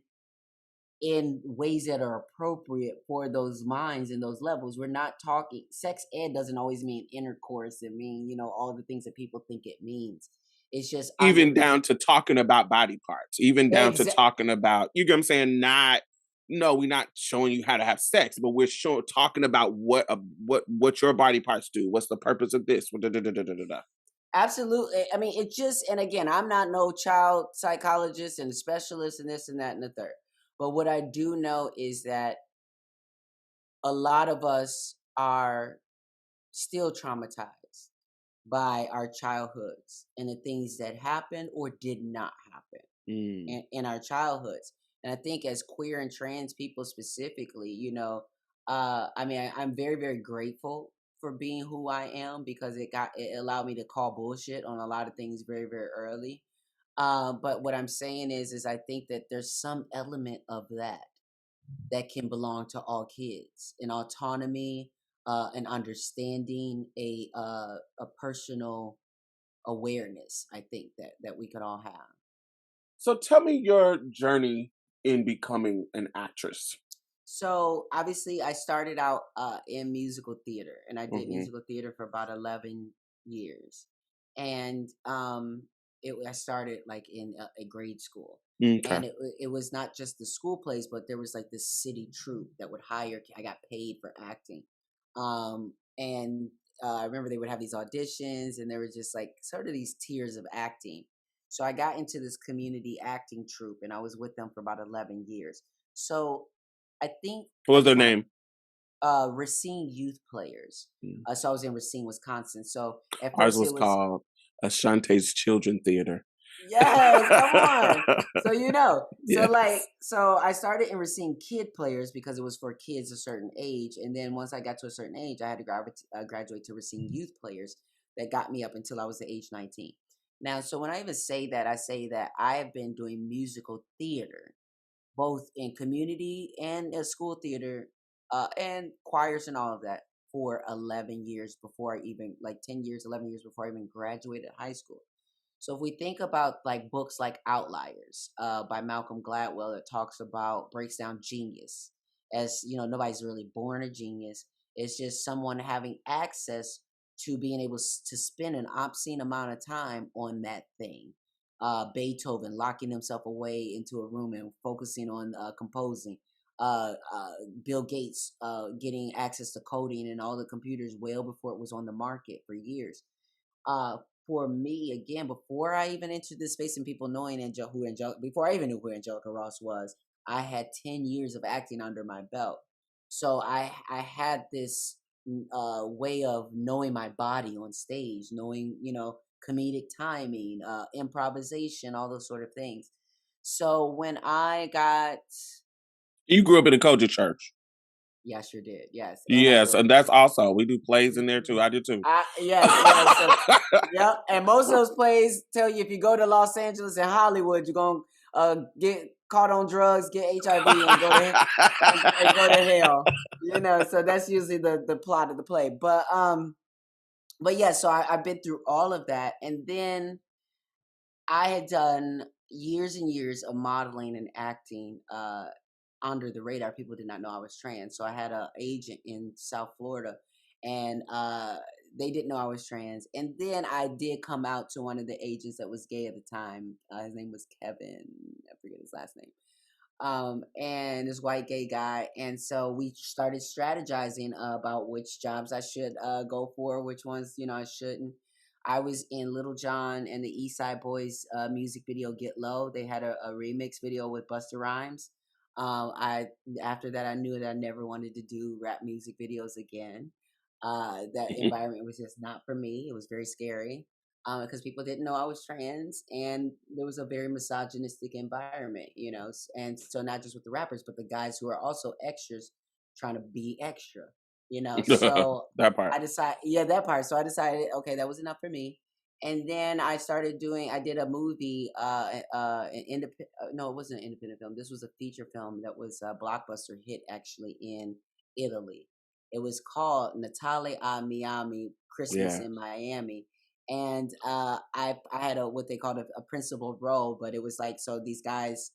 in ways that are appropriate for those minds and those levels. We're not talking sex ed doesn't always mean intercourse. It mean, all the things that people think it means. It's just Even down to talking about body parts, even down to Exactly. talking about, you get what I'm saying? No, we're not showing you how to have sex, but we're talking about what your body parts do. What's the purpose of this? Da, da, da, da, da, da, da. Absolutely. I mean, it just, and again, I'm not no child psychologist and specialist and this and that and the third. But what I do know is that a lot of us are still traumatized by our childhoods and the things that happened or did not happen in our childhoods. And I think as queer and trans people specifically, I mean, I'm very, very grateful for being who I am because it allowed me to call bullshit on a lot of things very, very early. But what I'm saying is I think that there's some element of that can belong to all kids, an autonomy, an understanding, a personal awareness. I think that we could all have. So tell me your journey in becoming an actress. So obviously, I started out in musical theater, and I did Hmm. musical theater for about 11 years, and I started like in a grade school, Okay. and it was not just the school plays, but there was like this city troupe that would hire. I got paid for acting, and I remember they would have these auditions, and there were just like sort of these tiers of acting. So I got into this community acting troupe, and I was with them for about 11 years. So I think What was like their one of name? Racine Youth Players. Mm. So I was in Racine, Wisconsin. So at Ours first was it was called Ashante's Children Theater. yes, come on. So so like Yes. so I started in Racine Kid Players because it was for kids a certain age, and then once I got to a certain age, I had to graduate to Racine Youth Players. That got me up until I was the age 19. Now, so when I even say that, I say that I have been doing musical theater both in community and school theater and choirs and all of that for 11 years before I even, like 10 years, 11 years before I even graduated high school. So if we think about like books like Outliers by Malcolm Gladwell, that talks about, breaks down genius as, nobody's really born a genius. It's just someone having access to being able to spend an obscene amount of time on that thing. Beethoven locking himself away into a room and focusing on composing. Bill Gates getting access to coding and all the computers well before it was on the market for years. Uh, for me, again, before I even entered this space and people knowing before I even knew who Angelica Ross was, I had 10 years of acting under my belt. So I had this way of knowing my body on stage, knowing, comedic timing, improvisation, all those sort of things. So when I got, You grew up in a culture church. yeah, I sure did. Yes. And I Yes, grew up and that's also we do plays in there too. I did too. yes, yes. So, yep. And most of those plays tell you if you go to Los Angeles and Hollywood, you're gonna get caught on drugs, get HIV, and go to hell. So that's usually the plot of the play. But yeah. So I've been through all of that, and then I had done years and years of modeling and acting under the radar. People did not know I was trans. So I had an agent in South Florida, and they didn't know I was trans. And then I did come out to one of the agents that was gay at the time. His name was Kevin. I forget his last name. And this white gay guy. And so we started strategizing about which jobs I should go for, which ones, I shouldn't. I was in Little John and the East Side Boys music video "Get Low." They had a remix video with Busta Rhymes. I After that, I knew that I never wanted to do rap music videos again. That environment was just not for me. It was very scary because people didn't know I was trans, and there was a very misogynistic environment, And so not just with the rappers, but the guys who are also extras trying to be extra. So That part. that part. So I decided, okay, that was enough for me. And then I did a movie, no, it wasn't an independent film. This was a feature film that was a blockbuster hit actually in Italy. It was called Natale a Miami, Christmas in Miami. And I had what they called a principal role, but it was like, so these guys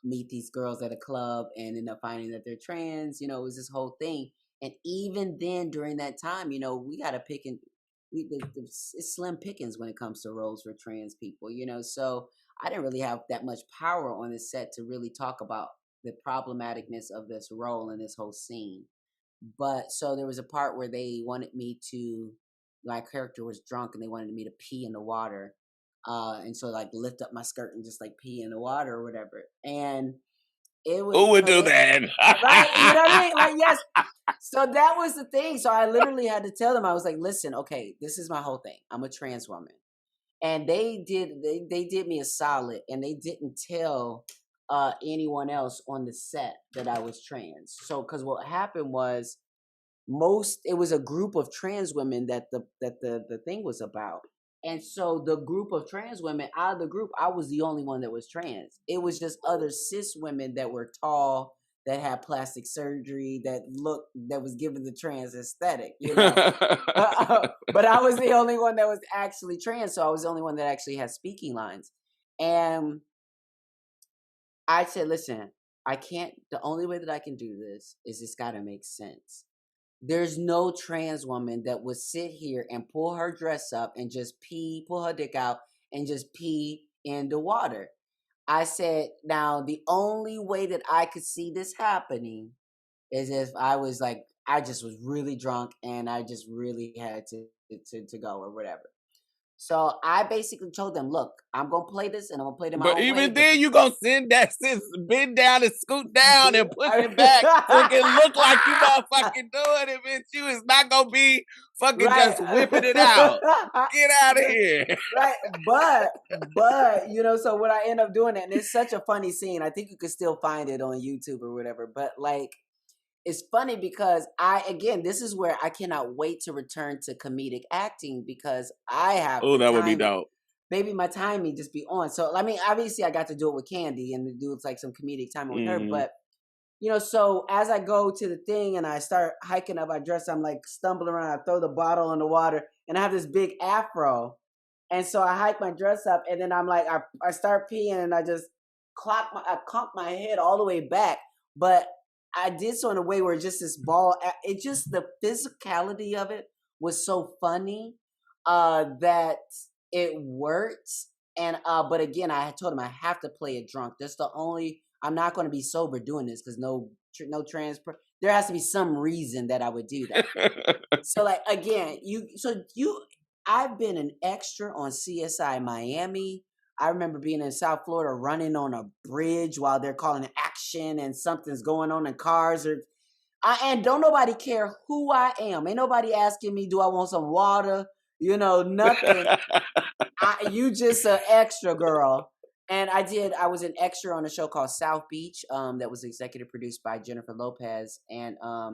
meet these girls at a club and end up finding that they're trans. It was this whole thing. And even then, during that time, we got to pick and it's slim pickings when it comes to roles for trans people. So I didn't really have that much power on the set to really talk about the problematicness of this role and this whole scene. But so there was a part where they wanted me to, my character was drunk and they wanted me to pee in the water. And so like lift up my skirt and just like pee in the water or whatever. And it was who would do that? right? You know what I mean? Like, yes. So that was the thing. So I literally had to tell them, I was like, listen, okay, this is my whole thing. I'm a trans woman. And they did me a solid and they didn't tell anyone else on the set that I was trans. So because what happened was it was a group of trans women that the thing was about. And so the group of trans women, out of the group, I was the only one that was trans. It was just other cis women that were tall, that had plastic surgery, that was given the trans aesthetic, But I was the only one that was actually trans, so I was the only one that actually had speaking lines. And I said, listen, the only way that I can do this is it's got to make sense. There's no trans woman that would sit here and pull her dress up and just pull her dick out and just pee in the water. I said, now the only way that I could see this happening is if I was like, I just was really drunk and I just really had to go or whatever. So I basically told them, look, I'm going to play this and I'm going to play it in my own way. But even then, you going to send that sis bend down and scoot down and push it back so it can look like you motherfucking doing it, bitch. You is not going to be fucking just whipping it out. Get out of here. Right. But, so what I end up doing, and it's such a funny scene. I think you could still find it on YouTube or whatever. But like, it's funny because this is where I cannot wait to return to comedic acting because I have. Oh, that would be dope. Maybe my timing just be on. So, I mean, obviously I got to do it with Candy and do like some comedic time with her. But, so as I go to the thing and I start hiking up my dress, I'm like stumbling around. I throw the bottle in the water and I have this big afro. And so I hike my dress up and then I'm like, I start peeing and I just conk my head all the way back. But I did so in a way where just this ball, the physicality of it was so funny that it worked. And, but again, I had told him I have to play it drunk. I'm not going to be sober doing this because no there has to be some reason that I would do that. So like, again, I've been an extra on CSI Miami. I remember being in South Florida running on a bridge while they're calling action and something's going on in cars. And don't nobody care who I am. Ain't nobody asking me, do I want some water? Nothing. You just an extra girl. And I was an extra on a show called South Beach that was executive produced by Jennifer Lopez. And I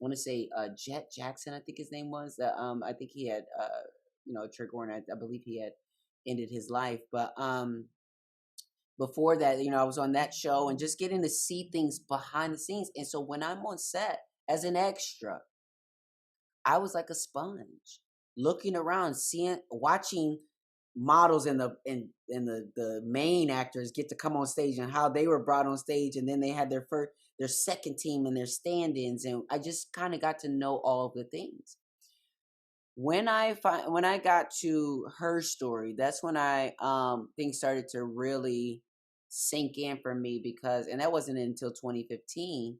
want to say Jet Jackson, I think his name was. I think he had, a trigger warning. I believe he had ended his life. But before that, I was on that show and just getting to see things behind the scenes. And so when I'm on set as an extra, I was like a sponge, looking around, watching models and the main actors get to come on stage and how they were brought on stage, and then they had their second team and their stand-ins, and I just kind of got to know all of the things. When I got to Her Story, that's when things started to really sink in for me and that wasn't until 2015.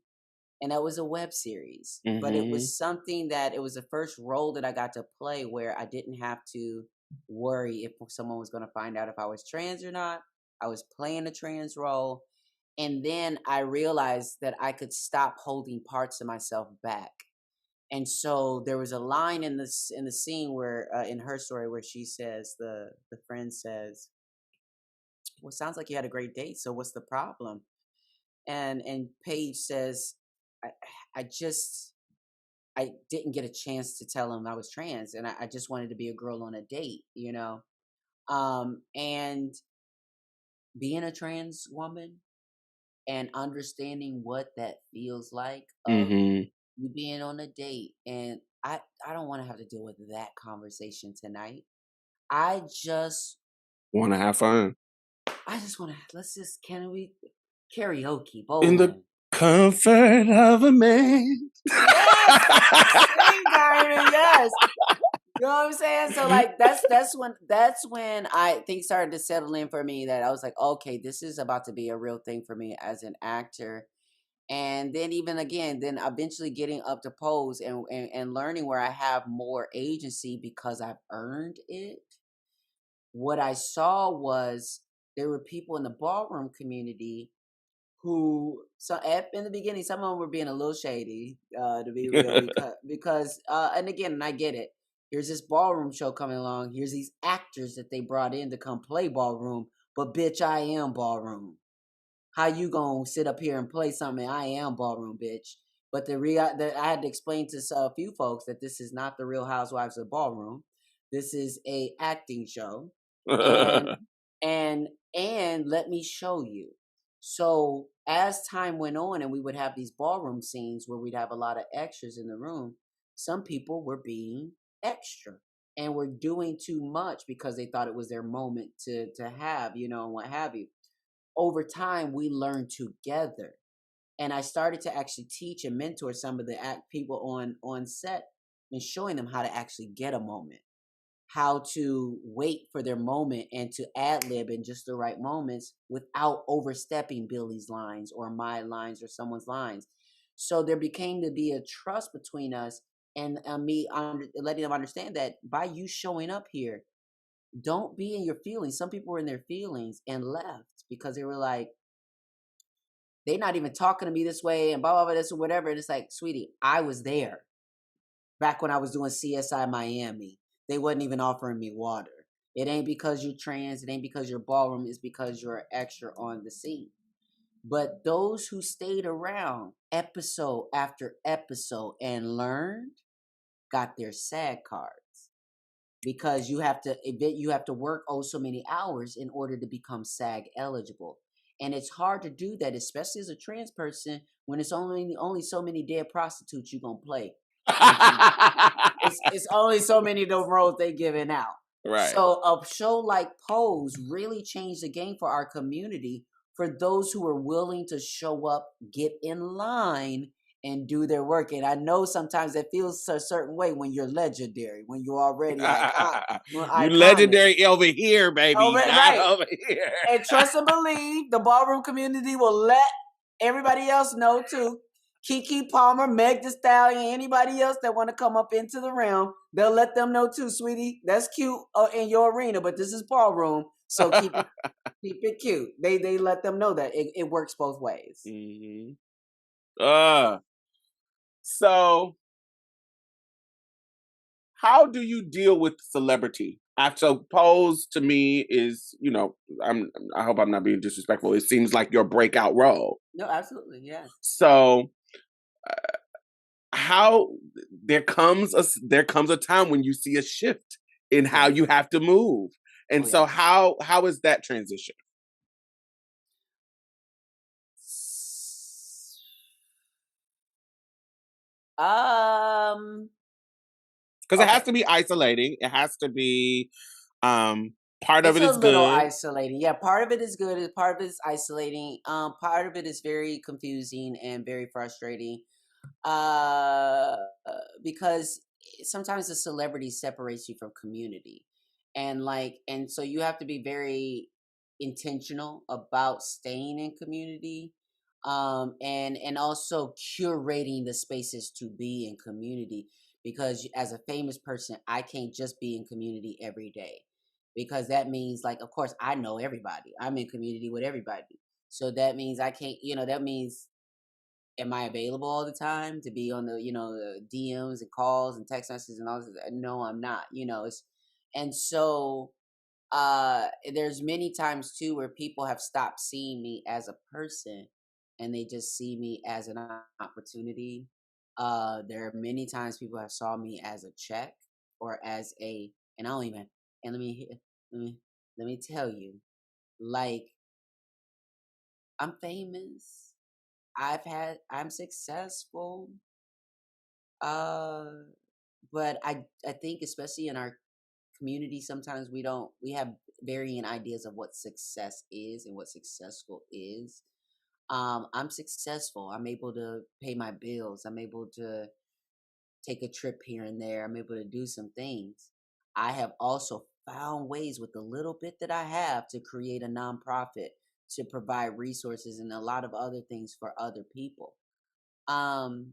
and that was a web series. But it Mm-hmm. was something that, it was the first role that I got to play where I didn't have to worry if someone was going to find out if I was trans or not. I was playing a trans role. And then I realized that I could stop holding parts of myself back. And so there was a line in the scene where in her story where she says, the friend says, "Well, it sounds like you had a great date. So what's the problem?" And Paige says, "I I just I didn't get a chance to tell him I was trans, and I just wanted to be a girl on a date, you know." And being a trans woman and understanding what that feels like of Mm-hmm. you being on a date, and I don't want to have to deal with that conversation tonight. I just Want to have fun want to, can we karaoke in the bowling? comfort of a man. Yes, sing, Diamond. Yes, you know what I'm saying. So like that's when I things started to settle in for me, that I was like, okay, this is about to be a real thing for me as an actor. And then even again, then eventually getting up to pose and learning where I have more agency because I've earned it. What I saw was there were people in the ballroom community who, in the beginning, some of them were being a little shady, to be real, because and again, and I get it. Here's this ballroom show coming along. Here's these actors that they brought in to come play ballroom, but bitch, I am ballroom. How you gonna sit up here and play something? I am ballroom, bitch. But I had to explain to a few folks that this is not the Real Housewives of Ballroom. This is a acting show, and and let me show you. So as time went on, and we would have these ballroom scenes where we'd have a lot of extras in the room, some people were being extra and were doing too much because they thought it was their moment to have, and what have you. Over time, we learned together, and I started to actually teach and mentor some of the people on set and showing them how to actually get a moment, how to wait for their moment and to ad lib in just the right moments without overstepping Billy's lines or my lines or someone's lines. So there became to be a trust between us, and me letting them understand that by you showing up here, don't be in your feelings. Some people were in their feelings and left because they were like, they're not even talking to me this way and blah, blah, blah, this or whatever. And it's like, sweetie, I was there back when I was doing CSI Miami. They wasn't even offering me water. It ain't because you're trans. It ain't because you're ballroom. It's because you're an extra on the scene. But those who stayed around episode after episode and learned got their SAG cards, because you have to work so many hours in order to become SAG eligible. And it's hard to do that, especially as a trans person, when it's only so many dead prostitutes you're gonna play on TV. It's only so many of those roles they giving out. Right. So a show like Pose really changed the game for our community, for those who are willing to show up, get in line, and do their work. And I know sometimes it feels a certain way when you're legendary, when you're already You iconic. legendary over here, baby, Oh, not right. over here. And trust and believe, the ballroom community will let everybody else know too. Keke Palmer, Meg Thee Stallion, anybody else that want to come up into the realm, they'll let them know too, sweetie. That's cute in your arena, but this is ballroom, so keep it cute. They let them know that it works both ways. Mm-hmm. So how do you deal with celebrity? So Pose to me is, I hope I'm not being disrespectful. It seems like your breakout role. No, absolutely, yes. So how there comes a time when you see a shift in how you have to move. And so how is that transition? Because it has to be isolating. It has to be part of it is a little good. isolating. Yeah, part of it is good. Part of it is isolating. Part of it is very confusing and very frustrating. Because sometimes the celebrity separates you from community, and so you have to be very intentional about staying in community. And also curating the spaces to be in community, because as a famous person, I can't just be in community every day, because that means, like, of course I know everybody, I'm in community with everybody, so that means I can't, that means, am I available all the time to be on the, the DMs and calls and text messages and all this? No, I'm not. It's, and so there's many times too where people have stopped seeing me as a person, and they just see me as an opportunity. There are many times people have saw me as a check, or as a, and I don't even, and let me let me tell you, like, I'm famous, I'm successful, uh but I think, especially in our community, sometimes we have varying ideas of what success is and what successful is. I'm successful, I'm able to pay my bills, I'm able to take a trip here and there, I'm able to do some things. I have also found ways with the little bit that I have to create a nonprofit, to provide resources and a lot of other things for other people. um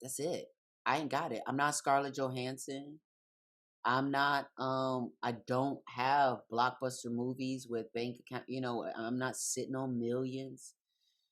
that's it. I ain't got it. I'm not Scarlett Johansson. I'm not, I don't have blockbuster movies with bank account, I'm not sitting on millions.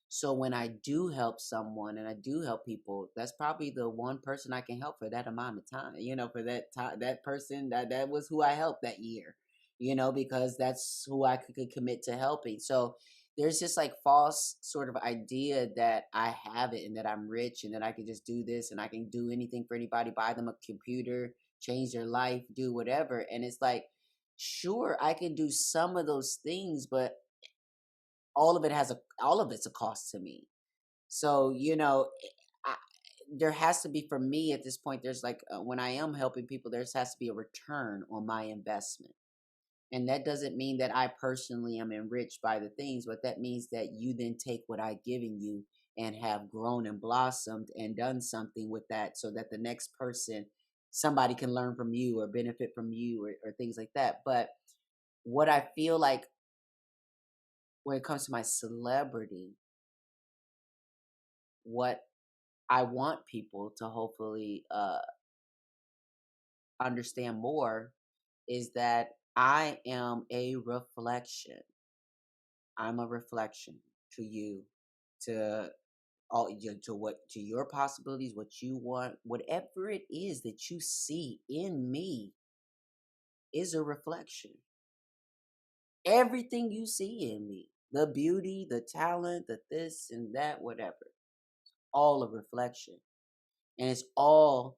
So when I do help someone and I do help people, that's probably the one person I can help for that amount of time. For that time, that person, that was who I helped that year. Because that's who I could commit to helping. So there's this like false sort of idea that I have it and that I'm rich and that I can just do this and I can do anything for anybody, buy them a computer, change their life, do whatever. And it's like, sure, I can do some of those things, but all of it's a cost to me. So I, there has to be, for me at this point, there's like, when I am helping people, there has to be a return on my investment. And that doesn't mean that I personally am enriched by the things, but that means that you then take what I've given you and have grown and blossomed and done something with that, so that the next person, somebody can learn from you or benefit from you, or things like that. But what I feel like when it comes to my celebrity, what I want people to hopefully understand more is that I am a reflection. I'm a reflection to you, to to your possibilities, what you want, whatever it is that you see in me is a reflection. Everything you see in me, the beauty, the talent, the this and that, whatever, all a reflection. And it's all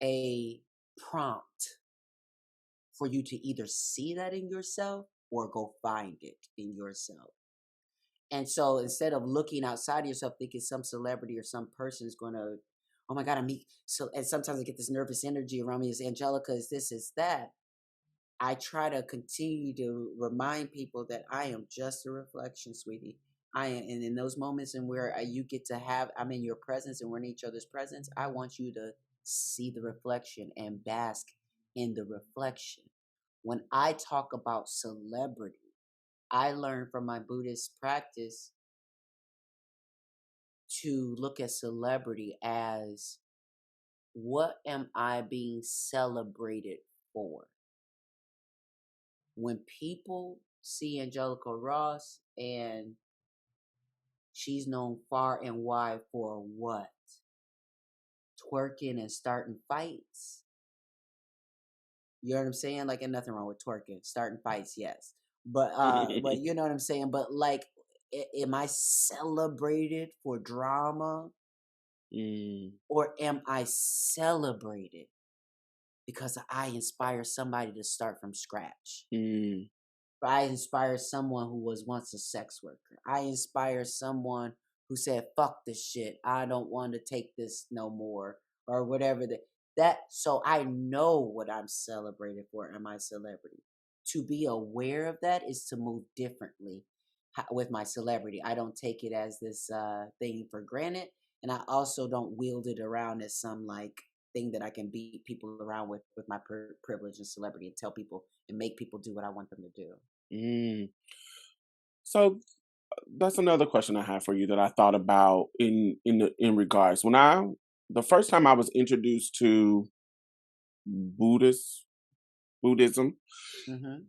a prompt for you to either see that in yourself or go find it in yourself. And so instead of looking outside of yourself, thinking some celebrity or some person is going to, oh my God, I meet. So, and sometimes I get this nervous energy around me, is Angelica, is this, is that. I try to continue to remind people that I am just a reflection, sweetie. I am, and in those moments in where you get to have, I'm in your presence and we're in each other's presence, I want you to see the reflection and bask in the reflection. When I talk about celebrity, I learned from my Buddhist practice to look at celebrity as, what am I being celebrated for? When people see Angelica Ross and she's known far and wide for what? Twerking and starting fights. You know what I'm saying? Like, and nothing wrong with twerking, starting fights, yes. But you know what I'm saying? But like, am I celebrated for drama? Or am I celebrated because I inspire somebody to start from scratch? I inspire someone who was once a sex worker. I inspire someone who said, fuck this shit, I don't want to take this no more, or whatever that. So I know what I'm celebrated for in my celebrity. To be aware of that is to move differently with my celebrity. I don't take it as this thing for granted, and I also don't wield it around as some like thing that I can beat people around with my privilege and celebrity, and tell people and make people do what I want them to do. So that's another question I have for you that I thought about in regards the first time I was introduced to Buddhist Buddhism. Hmm.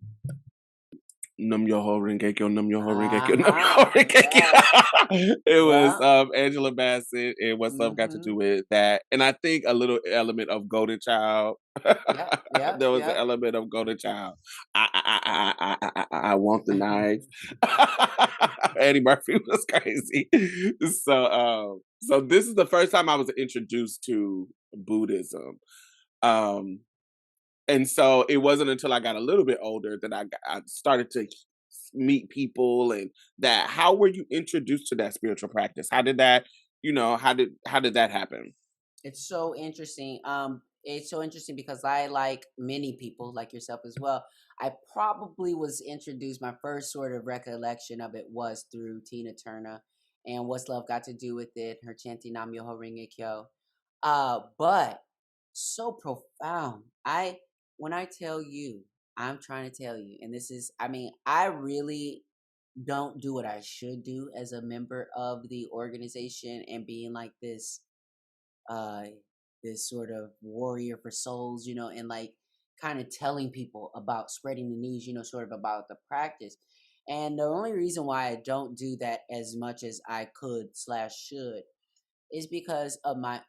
Num Yoho Rengekyo, Num Yoho Rengekyo, Num Yoho Uh-huh. Yes. Rengekyo. It was Yeah. Angela Bassett, and what stuff got to Hmm. do with that. And I think a little element of Golden Child. Yep. Yep. There was an Yep. element of Golden Child. I want the knife. Eddie Murphy was crazy. So this is the first time I was introduced to Buddhism. Um, and so it wasn't until I got a little bit older that I started to meet people and that. How were you introduced to that spiritual practice? How did that, how did that happen? It's so interesting. It's so interesting because I, like many people, like yourself as well, I probably was introduced. My first sort of recollection of it was through Tina Turner and What's Love Got to Do with It, her chanting Nam Myoho Renge Kyo. But so profound. When I tell you, I'm trying to tell you, and this is, I mean, I really don't do what I should do as a member of the organization and being like uh this sort of warrior for souls, and like kind of telling people about spreading the news, sort of about the practice. And the only reason why I don't do that as much as I could slash should is because of my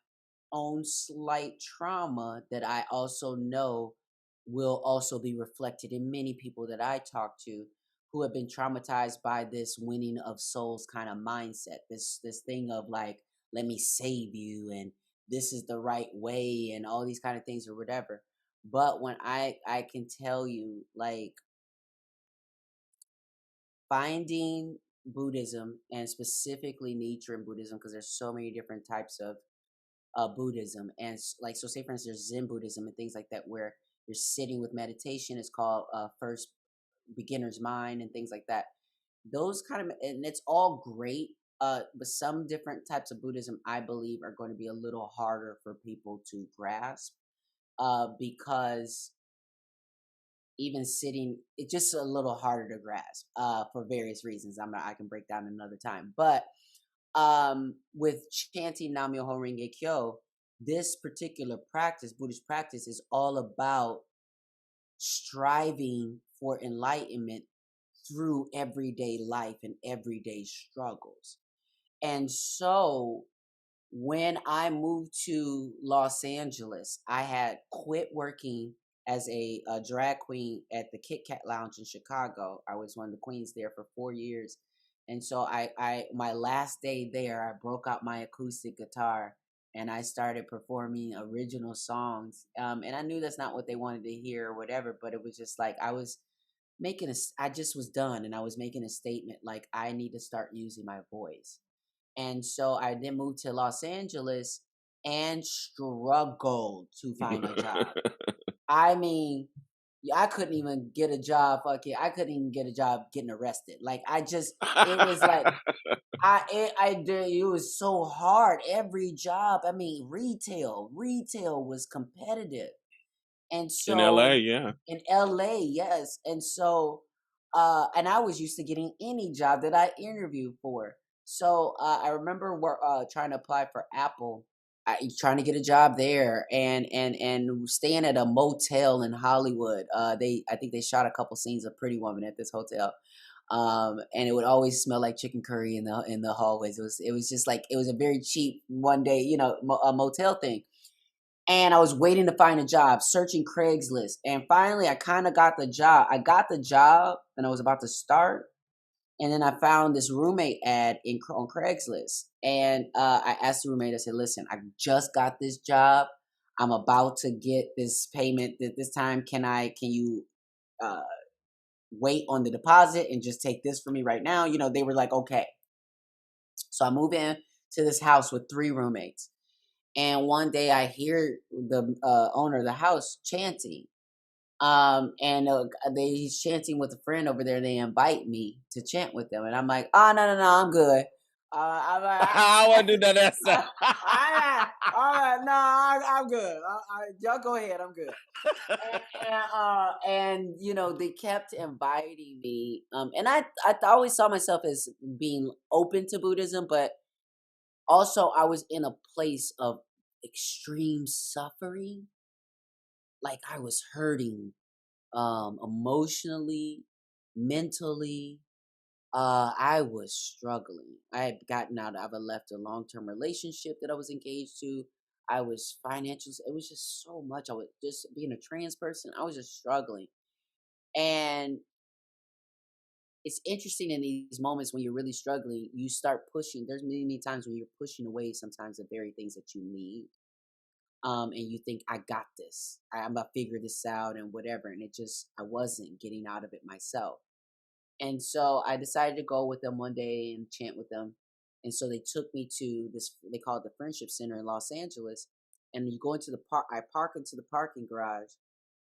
own slight trauma that I also know will also be reflected in many people that I talk to who have been traumatized by this winning of souls kind of mindset. This thing of like, let me save you and this is the right way and all these kind of things or whatever. But when I can tell you, like, finding Buddhism and specifically Nichiren Buddhism, because there's so many different types of Buddhism. And like, so say for instance, there's Zen Buddhism and things like that, where you're sitting with meditation. It's called first beginner's mind and things like that. Those kind of, and it's all great. But some different types of Buddhism, I believe, are going to be a little harder for people to grasp, because even sitting, it's just a little harder to grasp, for various reasons. I can break down another time. But with chanting Nam Myoho Renge Kyo, this particular practice, Buddhist practice, is all about striving for enlightenment through everyday life and everyday struggles. And so when I moved to Los Angeles, I had quit working as a drag queen at the Kit Kat Lounge in Chicago. I was one of the queens there for 4 years. And so my last day there, I broke out my acoustic guitar and I started performing original songs. And I knew that's not what they wanted to hear or whatever, but it was just like I just was done and I was making a statement like, I need to start using my voice. And so I then moved to Los Angeles and struggled to find a job. I mean, I couldn't even get a job. I couldn't even get a job getting arrested. Like it was like it was so hard. Every job. I mean, retail was competitive. And In LA, so yeah. in LA, yes. And so and I was used to getting any job that I interviewed for. So I remember trying to apply for Apple, trying to get a job there, and staying at a motel in Hollywood. I think they shot a couple scenes of Pretty Woman at this hotel. And it would always smell like chicken curry in the hallways. It was just like, it was a very cheap one day, a motel thing. And I was waiting to find a job, searching Craigslist. And finally, I kind of got the job. I got the job and I was about to start. And then I found this roommate ad on Craigslist. And I asked the roommate, I said, listen, I just got this job. I'm about to get this payment that this time. Can you uh, wait on the deposit and just take this for me right now? They were like, okay. So I move in to this house with 3 roommates. And one day I hear the owner of the house chanting. And he's chanting with a friend over there. They invite me to chant with them. And I'm like, oh, no, I'm good. I'm like, I want to do that. all right, no, I'm good. Y'all go ahead, I'm good. And you know, they kept inviting me, and I always saw myself as being open to Buddhism, but also I was in a place of extreme suffering, like I was hurting, emotionally, mentally. I was struggling. I had gotten out of, I left a long-term relationship that I was engaged to. I was financially, it was just so much. I was just being a trans person. I was just struggling. And it's interesting in these moments when you're really struggling, you start pushing. There's many, many times when you're pushing away sometimes the very things that you need. And you think, I got this. I'm going to figure this out and whatever. And it just, I wasn't getting out of it myself. And so I decided to go with them one day and chant with them. And so they took me to this, they call it the Friendship Center in Los Angeles. And you go into the park, I park into the parking garage,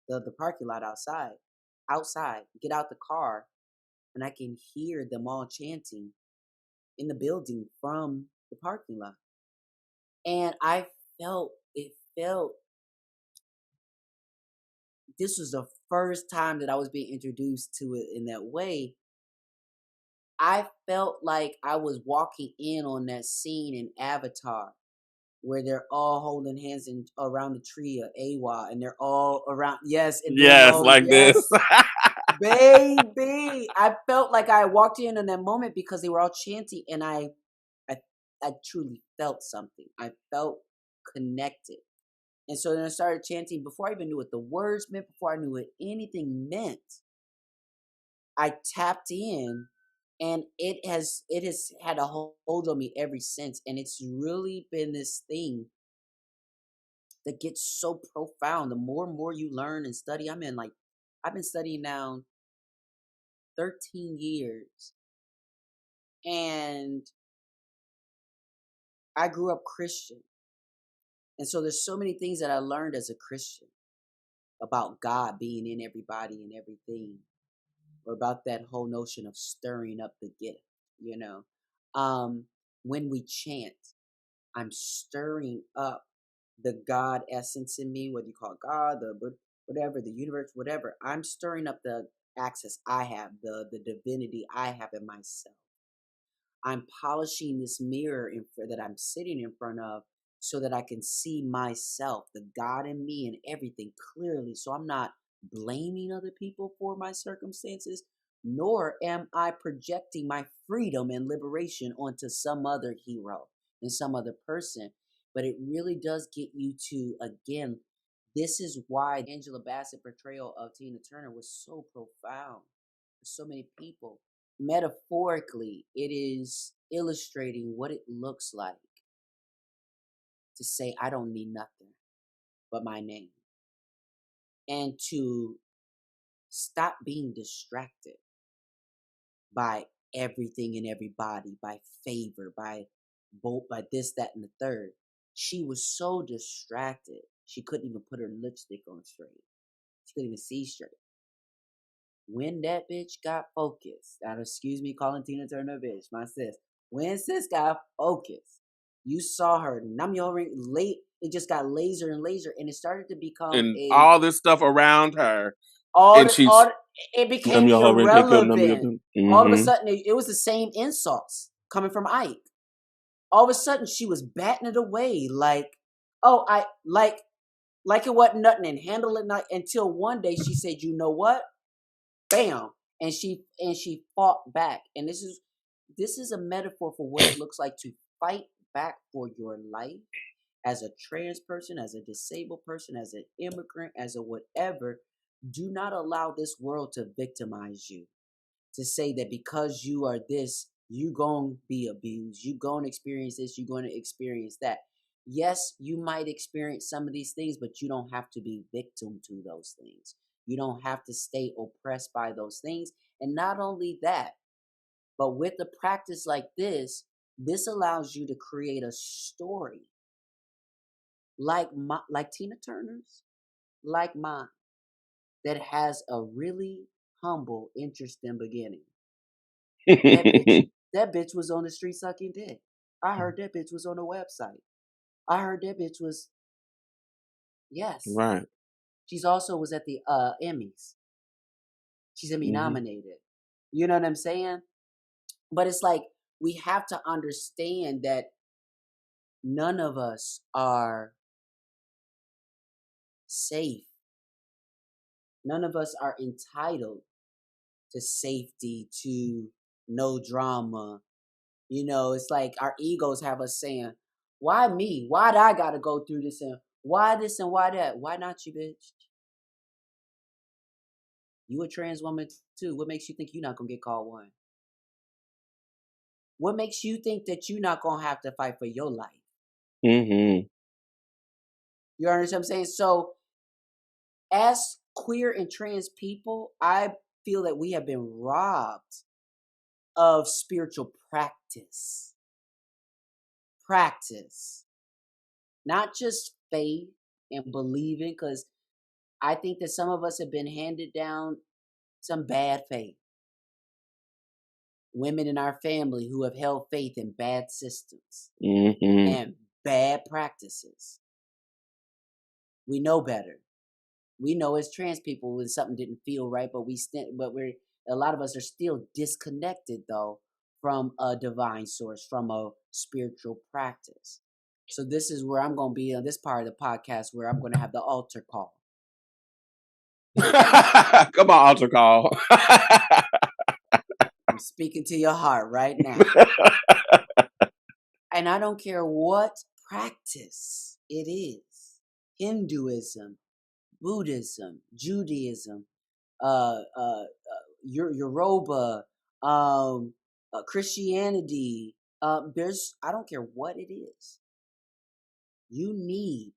the parking lot outside, get out the car, and I can hear them all chanting in the building from the parking lot. And it felt, this was the first time that I was being introduced to it in that way. I felt like I was walking in on that scene in Avatar where they're all holding hands around the tree of Awa, and they're all around, yes, and doing Yes, all, like yes, this. baby. I felt like I walked in that moment because they were all chanting, and I truly felt something. I felt connected. And so then I started chanting before I even knew what the words meant, before I knew what anything meant. I tapped in, and it has had a hold on me ever since. And it's really been this thing that gets so profound. The more and more you learn and study, I've been studying now 13 years. And I grew up Christian. And so there's so many things that I learned as a Christian about God being in everybody and everything, or about that whole notion of stirring up the gift, you know. When we chant, I'm stirring up the God essence in me, whether you call it God, whatever, the universe, whatever. I'm stirring up the access I have, the divinity I have in myself. I'm polishing this mirror that I'm sitting in front of so that I can see myself, the God in me and everything clearly. So I'm not blaming other people for my circumstances, nor am I projecting my freedom and liberation onto some other hero and some other person. But it really does get you to, again, this is why Angela Bassett portrayal of Tina Turner was so profound for so many people. Metaphorically, it is illustrating what it looks like to say, I don't need nothing but my name. And to stop being distracted by everything and everybody, by favor, by this, that, and the third. She was so distracted, she couldn't even put her lipstick on straight. She couldn't even see straight. When that bitch got focused, now excuse me calling Tina Turner a bitch, my sis. When sis got focused, you saw her Namyo ring late. It just got laser and laser, and it started to become And all this stuff around her. And she's it became irrelevant. All of a sudden, it was the same insults coming from Ike. All of a sudden, she was batting it away like, oh, I like it wasn't nothing, and handle it not until one day she said, you know what? Bam, and she fought back. And this is a metaphor for what it looks like to fight back for your life as a trans person, as a disabled person, as an immigrant, as a whatever. Do not allow this world to victimize you, to say that because you are this, you gonna be abused, you gonna experience this, you gonna experience that. Yes, you might experience some of these things, but you don't have to be victim to those things. You don't have to stay oppressed by those things. And not only that, but with a practice like this allows you to create a story like Tina Turner's, like mine, that has a really humble, interesting beginning. That bitch, That bitch was on the street sucking dick. I heard that bitch was on a website. I heard that bitch was, yes. Right. She's also was at the Emmys. She's Emmy Mhm. nominated. You know what I'm saying? But it's like we have to understand that none of us are safe. None of us are entitled to safety, to no drama. You know, it's like our egos have us saying, why me? Why'd I gotta go through this? And why this and why that? Why not you, bitch? You a trans woman too. What makes you think you're not gonna get called one? What makes you think that you're not gonna have to fight for your life? Mm-hmm. You understand what I'm saying? So, as queer and trans people, I feel that we have been robbed of spiritual practice. Practice. Not just faith and believing, because I think that some of us have been handed down some bad faith. Women in our family who have held faith in bad systems Mm-hmm. and bad practices. We know better. We know as trans people when something didn't feel right, but we're a lot of us are still disconnected though from a divine source, from a spiritual practice. So this is where I'm going to be on this part of the podcast where I'm going to have the altar call. Come on, altar call. I'm speaking to your heart right now. And I don't care what practice it is. Hinduism, Buddhism, Judaism, Yoruba, Christianity. I don't care what it is. You need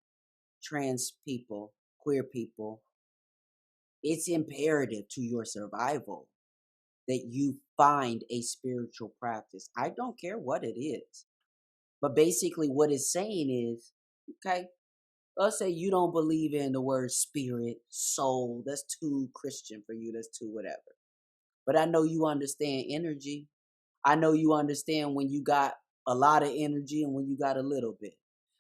trans people, queer people. It's imperative to your survival that you find a spiritual practice. I don't care what it is. But basically what it's saying is, okay, let's say you don't believe in the word spirit, soul. That's too Christian for you. That's too whatever. But I know you understand energy. I know you understand when you got a lot of energy and when you got a little bit.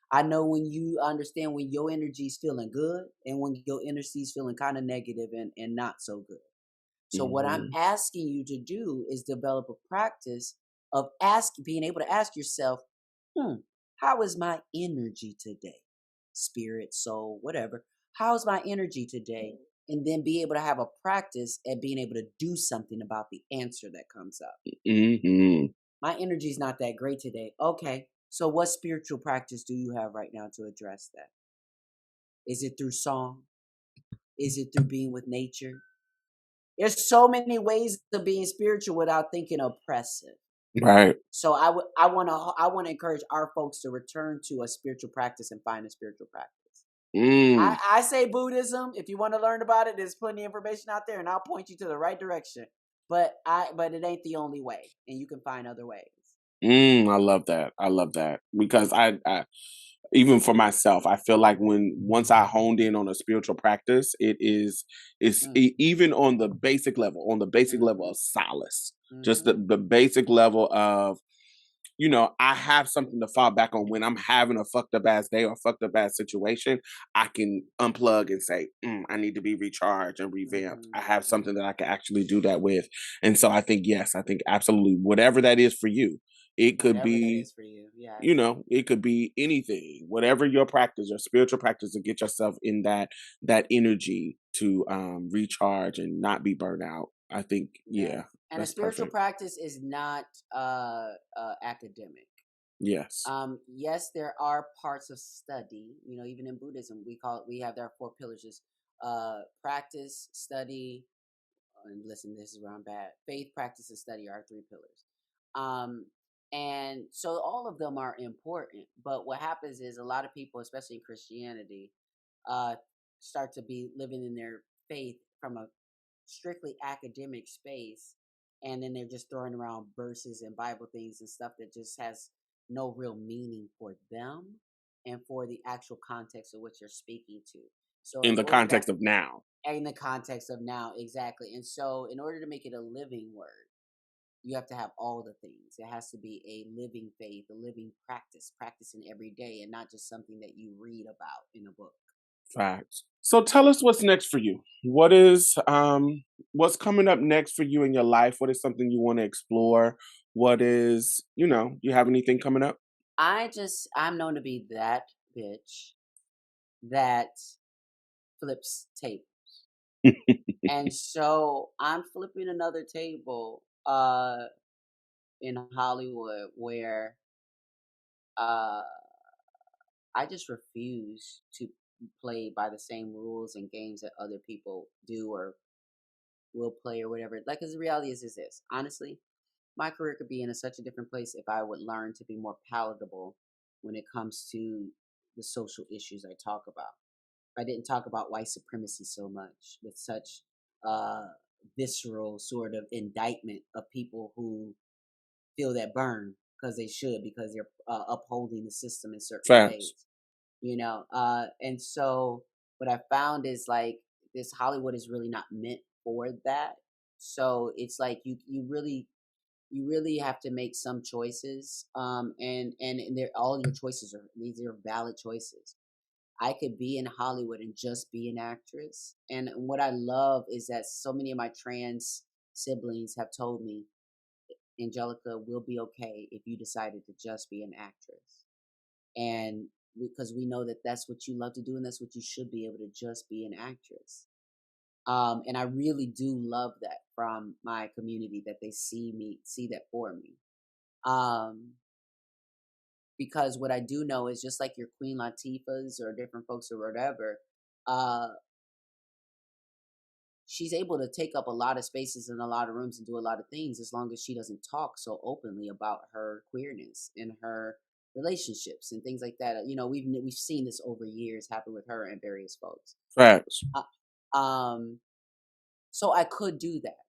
I know when you understand when your energy is feeling good and when your energy is feeling kind of negative and not so good. So what I'm Mm-hmm. asking you to do is develop a practice of being able to ask yourself, how is my energy today? Spirit, soul, whatever. How's my energy today? And then be able to have a practice at being able to do something about the answer that comes up. Mm-hmm. My energy is not that great today. Okay, so what spiritual practice do you have right now to address that? Is it through song? Is it through being with nature? There's so many ways of being spiritual without thinking oppressive. Right. So I want to encourage our folks to return to a spiritual practice and find a spiritual practice. Mm. I say Buddhism. If you want to learn about it, there's plenty of information out there, and I'll point you to the right direction. But it ain't the only way, and you can find other ways. I love that. I love that because I even for myself, I feel like once I honed in on a spiritual practice, even on the basic level, of solace, just the basic level of, I have something to fall back on when I'm having a fucked up ass day or fucked up ass situation. I can unplug and say, I need to be recharged and revamped. I have something that I can actually do that with. And so I think, yes, I think absolutely whatever that is for you, it could Whatever that be, is for you, yeah. it could be anything, whatever your practice, your spiritual practice to get yourself in that energy to recharge and not be burnt out. I think, yeah, And a that's spiritual perfect. practice is not academic. Yes. Yes, there are parts of study. Even in Buddhism, we have our 4 pillars: is practice, study, and listen, this is where I'm bad. Faith, practice, and study are our 3 pillars. And so all of them are important. But what happens is a lot of people, especially in Christianity, uh, start to be living in their faith from a strictly academic space, and then they're just throwing around verses and Bible things and stuff that just has no real meaning for them and for the actual context of what you're speaking to. So In in the order to context of now. in the context of now, exactly. And so in order to make it a living word, You have to have all the things. It has to be a living faith, a living practice, practicing every day, and not just something that you read about in a book. Facts. So tell us what's next for you. What's coming up next for you in your life? What is something you want to explore? What is, do you have anything coming up? I'm known to be that bitch that flips tape. And so I'm flipping another table in Hollywood where uh I just refuse to play by the same rules and games that other people do or will play or whatever. Like, cause the reality is this. Honestly, my career could be in such a different place if I would learn to be more palatable when it comes to the social issues I talk about. I didn't talk about white supremacy so much with such uh, visceral sort of indictment of people who feel that burn because they should, because they're upholding the system in certain Facts. ways, and so what I found is like this Hollywood is really not meant for that. So it's like you really have to make some choices, and they're all your choices are these are valid choices. I could be in Hollywood and just be an actress. And what I love is that so many of my trans siblings have told me, Angelica, will be okay if you decided to just be an actress. And because we know that that's what you love to do and that's what you should be able to just be an actress. And I really do love that from my community that they see that for me. Um, because what I do know is just like your Queen Latifahs or different folks or whatever, uh, she's able to take up a lot of spaces in a lot of rooms and do a lot of things as long as she doesn't talk so openly about her queerness and her relationships and things like that. We've seen this over years happen with her and various folks. Facts. Uh, um, so I could do that.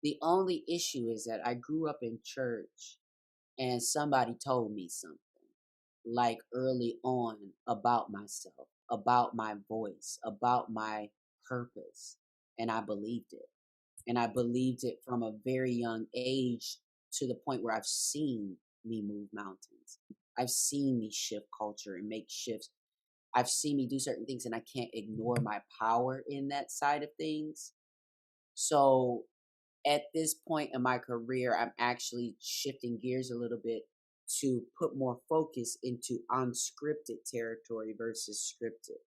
The only issue is that I grew up in church and somebody told me something like early on about myself, about my voice, about my purpose, and I believed it. And I believed it from a very young age to the point where I've seen me move mountains. I've seen me shift culture and make shifts. I've seen me do certain things, and I can't ignore my power in that side of things. So at this point in my career, I'm actually shifting gears a little bit to put more focus into unscripted territory versus scripted.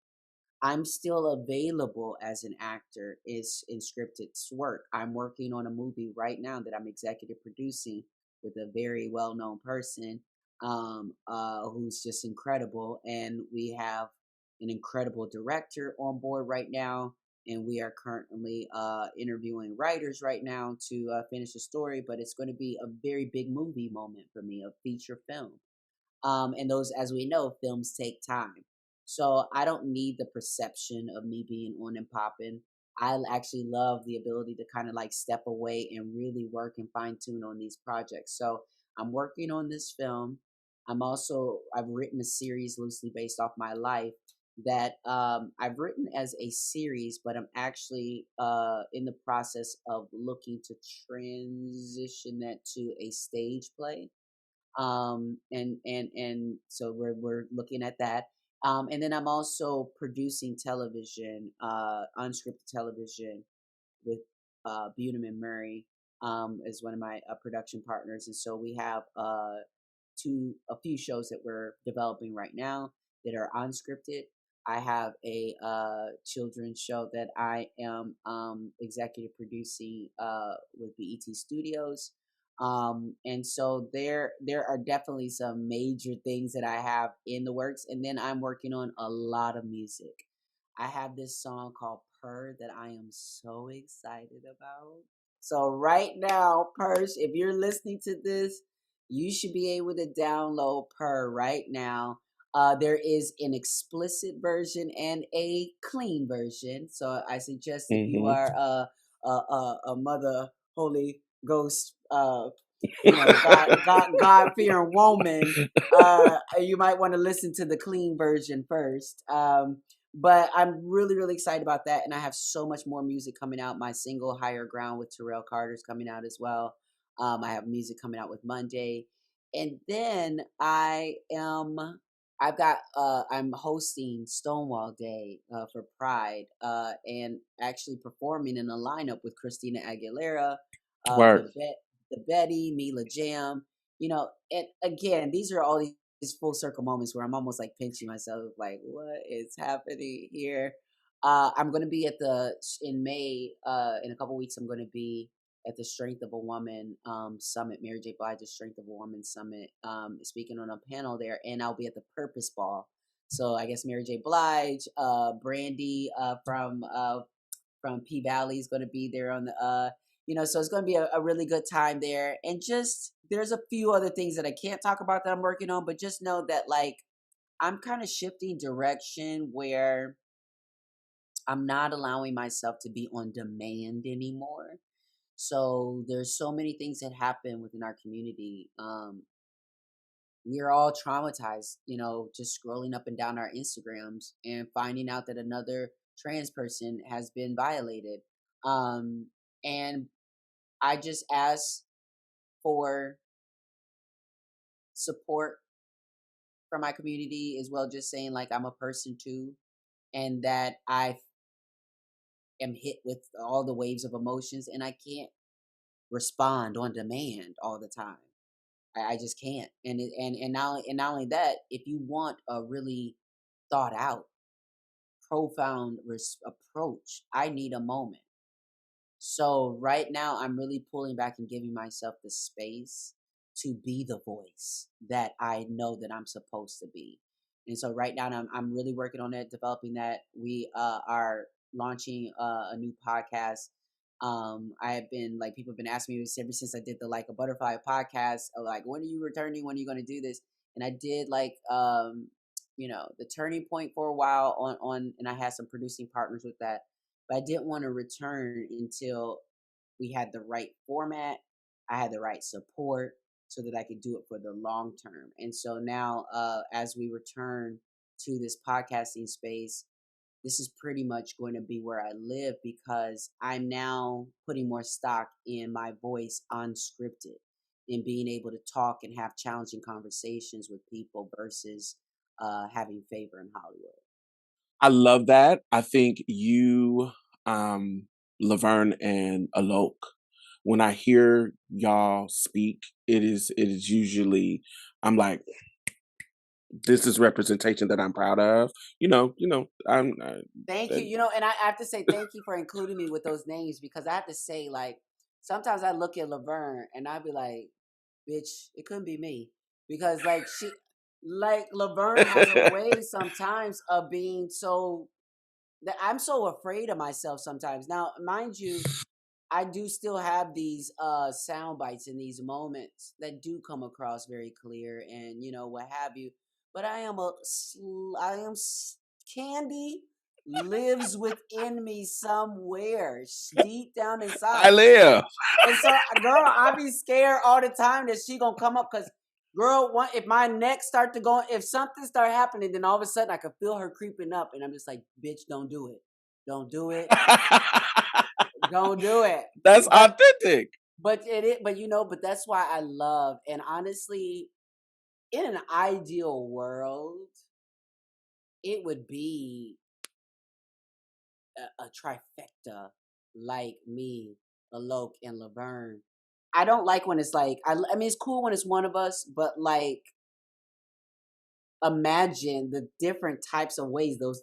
I'm still available as an actor is in scripted work. I'm working on a movie right now that I'm executive producing with a very well-known person who's just incredible, and we have an incredible director on board right now, and we are currently interviewing writers right now to finish the story. But it's going to be a very big movie moment for me, a feature film. And those, as we know, films take time. So I don't need the perception of me being on and popping. I actually love the ability to kind of like step away and really work and fine tune on these projects. So I'm working on this film. I've written a series loosely based off my life that I've written as a series, but I'm actually in the process of looking to transition that to a stage play, and so we're looking at that. And then I'm also producing television, unscripted television with Bunim and Murray as one of my production partners, and so we have a few shows that we're developing right now that are unscripted. I have a children's show that I am executive producing with BET Studios. And so there are definitely some major things that I have in the works, and then I'm working on a lot of music. I have this song called Purr that I am so excited about. So right now, Purse, if you're listening to this, you should be able to download Purr right now. There is an explicit version and a clean version. So I suggest if you Hmm. are a mother Holy Ghost, God fearing woman, you might want to listen to the clean version first. But I'm really, really excited about that. And I have so much more music coming out. My single Higher Ground with Terrell Carter is coming out as well. I have music coming out with Monday, and then I'm hosting Stonewall Day for Pride, and actually performing in a lineup with Christina Aguilera, Work. the Betty, Mila Jam. And again, these are all these full circle moments where I'm almost like pinching myself, like, what is happening here? I'm going to be in May, in a couple weeks, I'm going to be at the Strength of a Woman Summit, Mary J. Blige's Strength of a Woman Summit, speaking on a panel there, and I'll be at the Purpose Ball. So I guess Mary J. Blige, Brandy from P Valley is going to be there on so it's going to be a really good time there. And just there's a few other things that I can't talk about that I'm working on, but just know that like I'm kind of shifting direction where I'm not allowing myself to be on demand anymore. So there's so many things that happen within our community. We're all traumatized, just scrolling up and down our Instagrams and finding out that another trans person has been violated. And I just ask for support from my community as well, just saying like I'm a person too, and that I am hit with all the waves of emotions and I can't respond on demand all the time. I just can't. And not only that, if you want a really thought out, profound approach, I need a moment. So right now, I'm really pulling back and giving myself the space to be the voice that I know that I'm supposed to be. And so right now, I'm really working on it, developing that. We are launching a new podcast. I have been like people have been asking me ever since I did the Like a Butterfly podcast, like when are you returning? When are you going to do this? And I did like the Turning Point for a while and I had some producing partners with that, but I didn't want to return until we had the right format, I had the right support, so that I could do it for the long term. And so now, as we return to this podcasting space, this is pretty much going to be where I live because I'm now putting more stock in my voice unscripted, in being able to talk and have challenging conversations with people versus having favor in Hollywood. I love that. I think you, Laverne and Alok, when I hear y'all speak, it is usually I'm like, this is representation that I'm proud of. I'm Thank you. And I have to say thank you for including me with those names because I have to say, like, sometimes I look at Laverne and I be like, bitch, it couldn't be me. Because like Laverne has a way sometimes of being so that I'm so afraid of myself sometimes. Now, mind you, I do still have these sound bites in these moments that do come across very clear and what have you. But Candy lives within me somewhere deep down inside. I live. And so, girl, I be scared all the time that she gonna come up because, girl, if my neck start to go, if something start happening, then all of a sudden I can feel her creeping up, and I'm just like, bitch, don't do it, don't do it, don't do it. That's But authentic. but that's why I love, and honestly, in an ideal world, it would be a trifecta like me, Alok, and Laverne. I don't like when it's like I mean it's cool when it's one of us, but like imagine the different types of ways those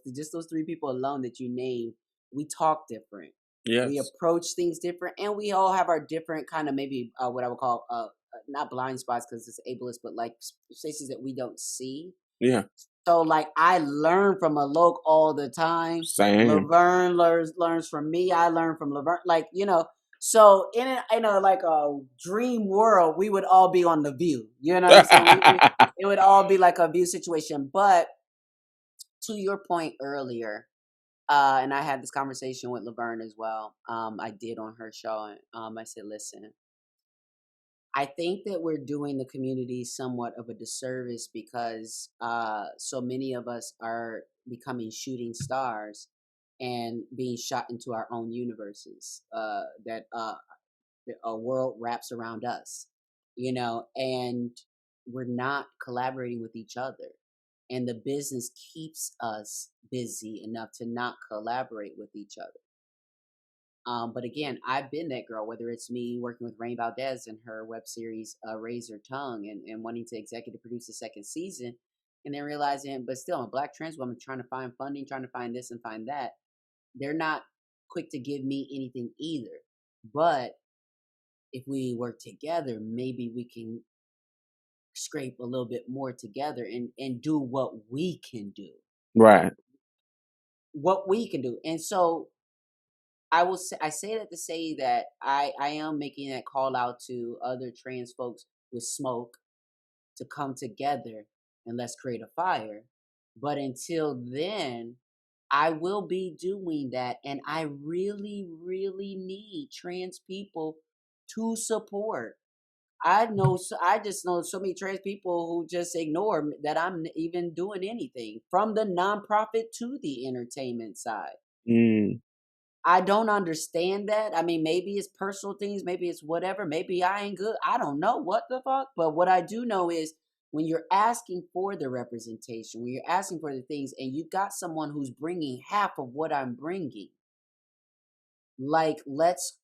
three people alone that you named, we talk different. We Yes. approach things different and we all have our different kind of maybe what I would call not blind spots because it's ableist, but like spaces that we don't see. Yeah. So like I learn from Alok all the time. Same. Laverne learns from me. I learn from Laverne. Like, so in a like a dream world, we would all be on the View. You know what I'm saying? It would all be like a View situation. But to your point earlier, and I had this conversation with Laverne as well. I did on her show. I said, listen, I think that we're doing the community somewhat of a disservice because so many of us are becoming shooting stars and being shot into our own universes. That a world wraps around us, and we're not collaborating with each other. And the business keeps us busy enough to not collaborate with each other. But again, I've been that girl, whether it's me working with Rain Valdez and her web series, Raise Her Tongue, and wanting to executive produce the second season, and then realizing, but still, I'm a Black trans woman trying to find funding, trying to find this and find that. They're not quick to give me anything either. But if we work together, maybe we can scrape a little bit more together and do what we can do. Right. What we can do. And so I say that to say that I am making that call out to other trans folks with smoke to come together and let's create a fire. But until then, I will be doing that, and I really, really need trans people to support. I just know so many trans people who just ignore that I'm even doing anything, from the nonprofit to the entertainment side. Mm. I don't understand that. I mean, maybe it's personal things, maybe it's whatever, maybe I ain't good. I don't know what the fuck. But what I do know is when you're asking for the representation, when you're asking for the things, and you got someone who's bringing half of what I'm bringing, like let's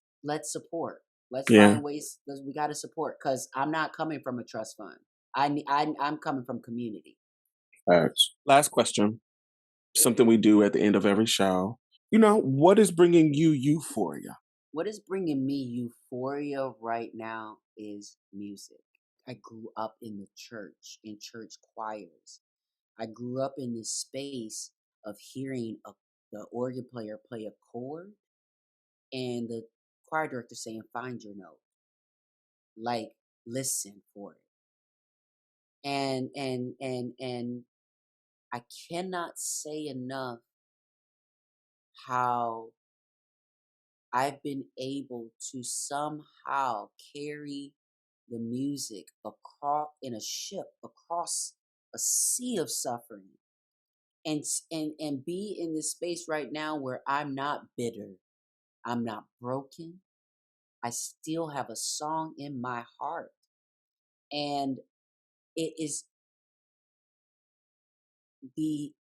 support. Let's Yeah. find ways. We got to support, because I'm not coming from a trust fund. I'm coming from community. Facts. Last question. Something we do at the end of every show. What is bringing you euphoria? What is bringing me euphoria right now is music. I grew up in the church, in church choirs. I grew up in this space of hearing the organ player play a chord and the choir director saying, "Find your note." Like, listen for it. And I cannot say enough how I've been able to somehow carry the music across in a ship across a sea of suffering, and be in this space right now where I'm not bitter, I'm not broken. I still have a song in my heart, and it is the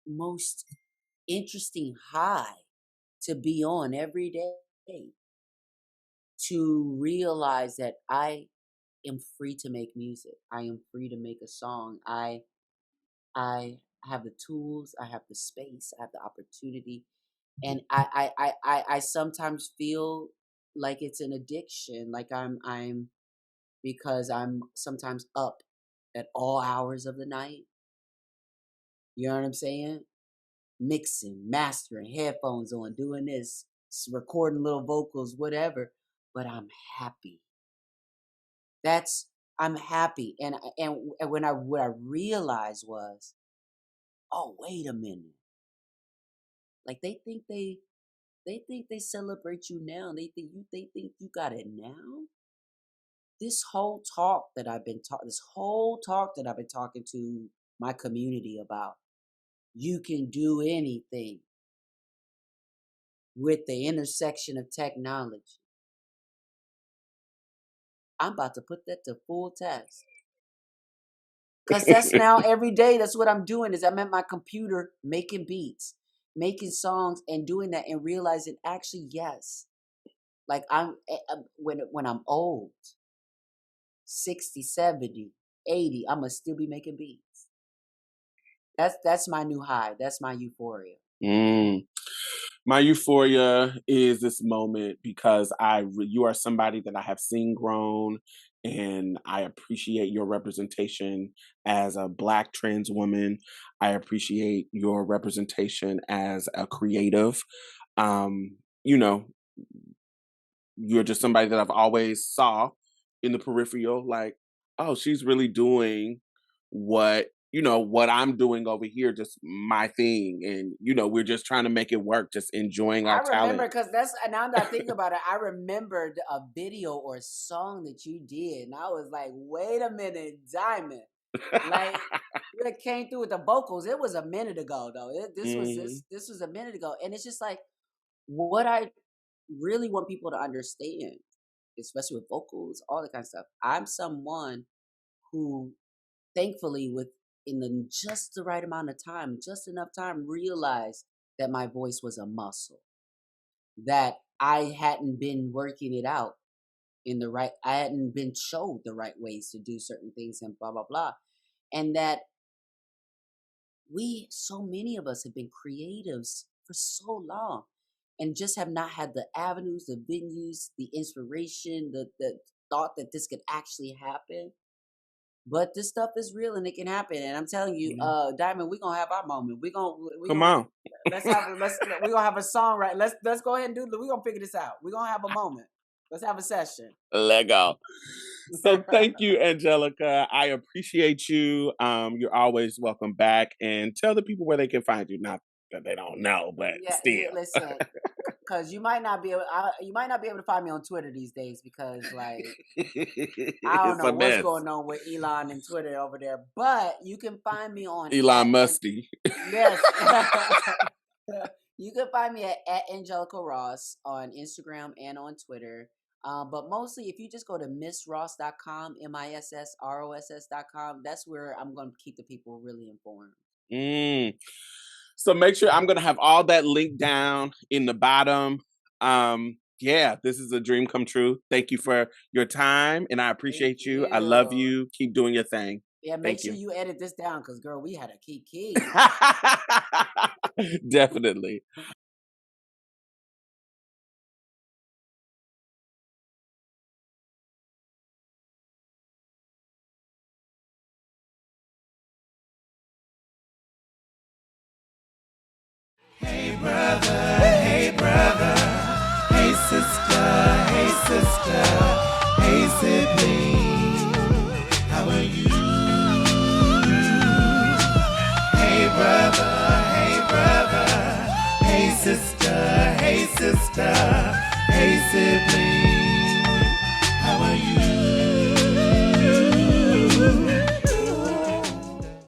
most interesting high to be on every day, to realize that I am free to make music. I am free to make a song. I have the tools, I have the space, I have the opportunity. And I sometimes feel like it's an addiction, like I'm because I'm sometimes up at all hours of the night. You know what I'm saying? Mixing, mastering, headphones on, doing this, recording little vocals, whatever. But I'm happy. I'm happy. And what I realized was, oh, wait a minute. Like they think they celebrate you now. They think you got it now. This whole talk that I've been talking to my community about, you can do anything with the intersection of technology. I'm about to put that to full test. Because that's now every day. That's what I'm doing, is I'm at my computer making beats, making songs, and doing that, and realizing actually, yes, like when I'm old, 60, 70, 80, I'm going to still be making beats. That's my new high. That's my euphoria. My euphoria is this moment because you are somebody that I have seen grown, and I appreciate your representation as a Black trans woman. I appreciate your representation as a creative. You know, you're just somebody that I've always saw in the peripheral, like, oh, she's really doing what I'm doing over here, just my thing. And, we're just trying to make it work, just enjoying our I remember, talent. because now that I think about it, I remembered a video or a song that you did, and I was like, wait a minute, Diamond. Like, you came through with the vocals. It was a minute ago, though. This was a minute ago. And it's just like, what I really want people to understand, especially with vocals, all that kind of stuff. I'm someone who, thankfully, in the just the right amount of time, just enough time, realized that my voice was a muscle, that I hadn't been working it out I hadn't been showed the right ways to do certain things and blah, blah, blah. And that so many of us have been creatives for so long and just have not had the avenues, the venues, the inspiration, the thought that this could actually happen. But this stuff is real and it can happen. And I'm telling you, Diamond, we're gonna have our moment. We're gonna have a song, right? Let's go ahead and we're gonna figure this out. We're gonna have a moment. Let's have a session. Let go. So thank you, Angelica. I appreciate you. You're always welcome back. And tell the people where they can find you. Not that they don't know, but still. Yeah, listen, because you might not be able to find me on Twitter these days because, like, I don't know what's going on with Elon and Twitter over there. But you can find me on Elon Musty. Yes. You can find me at Angelica Ross on Instagram and on Twitter. But mostly, if you just go to missross.com, MISSROSS.com, that's where I'm going to keep the people really informed. So make sure I'm going to have all that linked down in the bottom. Yeah, this is a dream come true. Thank you for your time, and I appreciate you. I love you. Keep doing your thing. Yeah, make sure you edit this down because, girl, we had a key. Definitely. Hey brother, hey brother, hey sister, hey sibling, how are you? Hey brother, hey sister,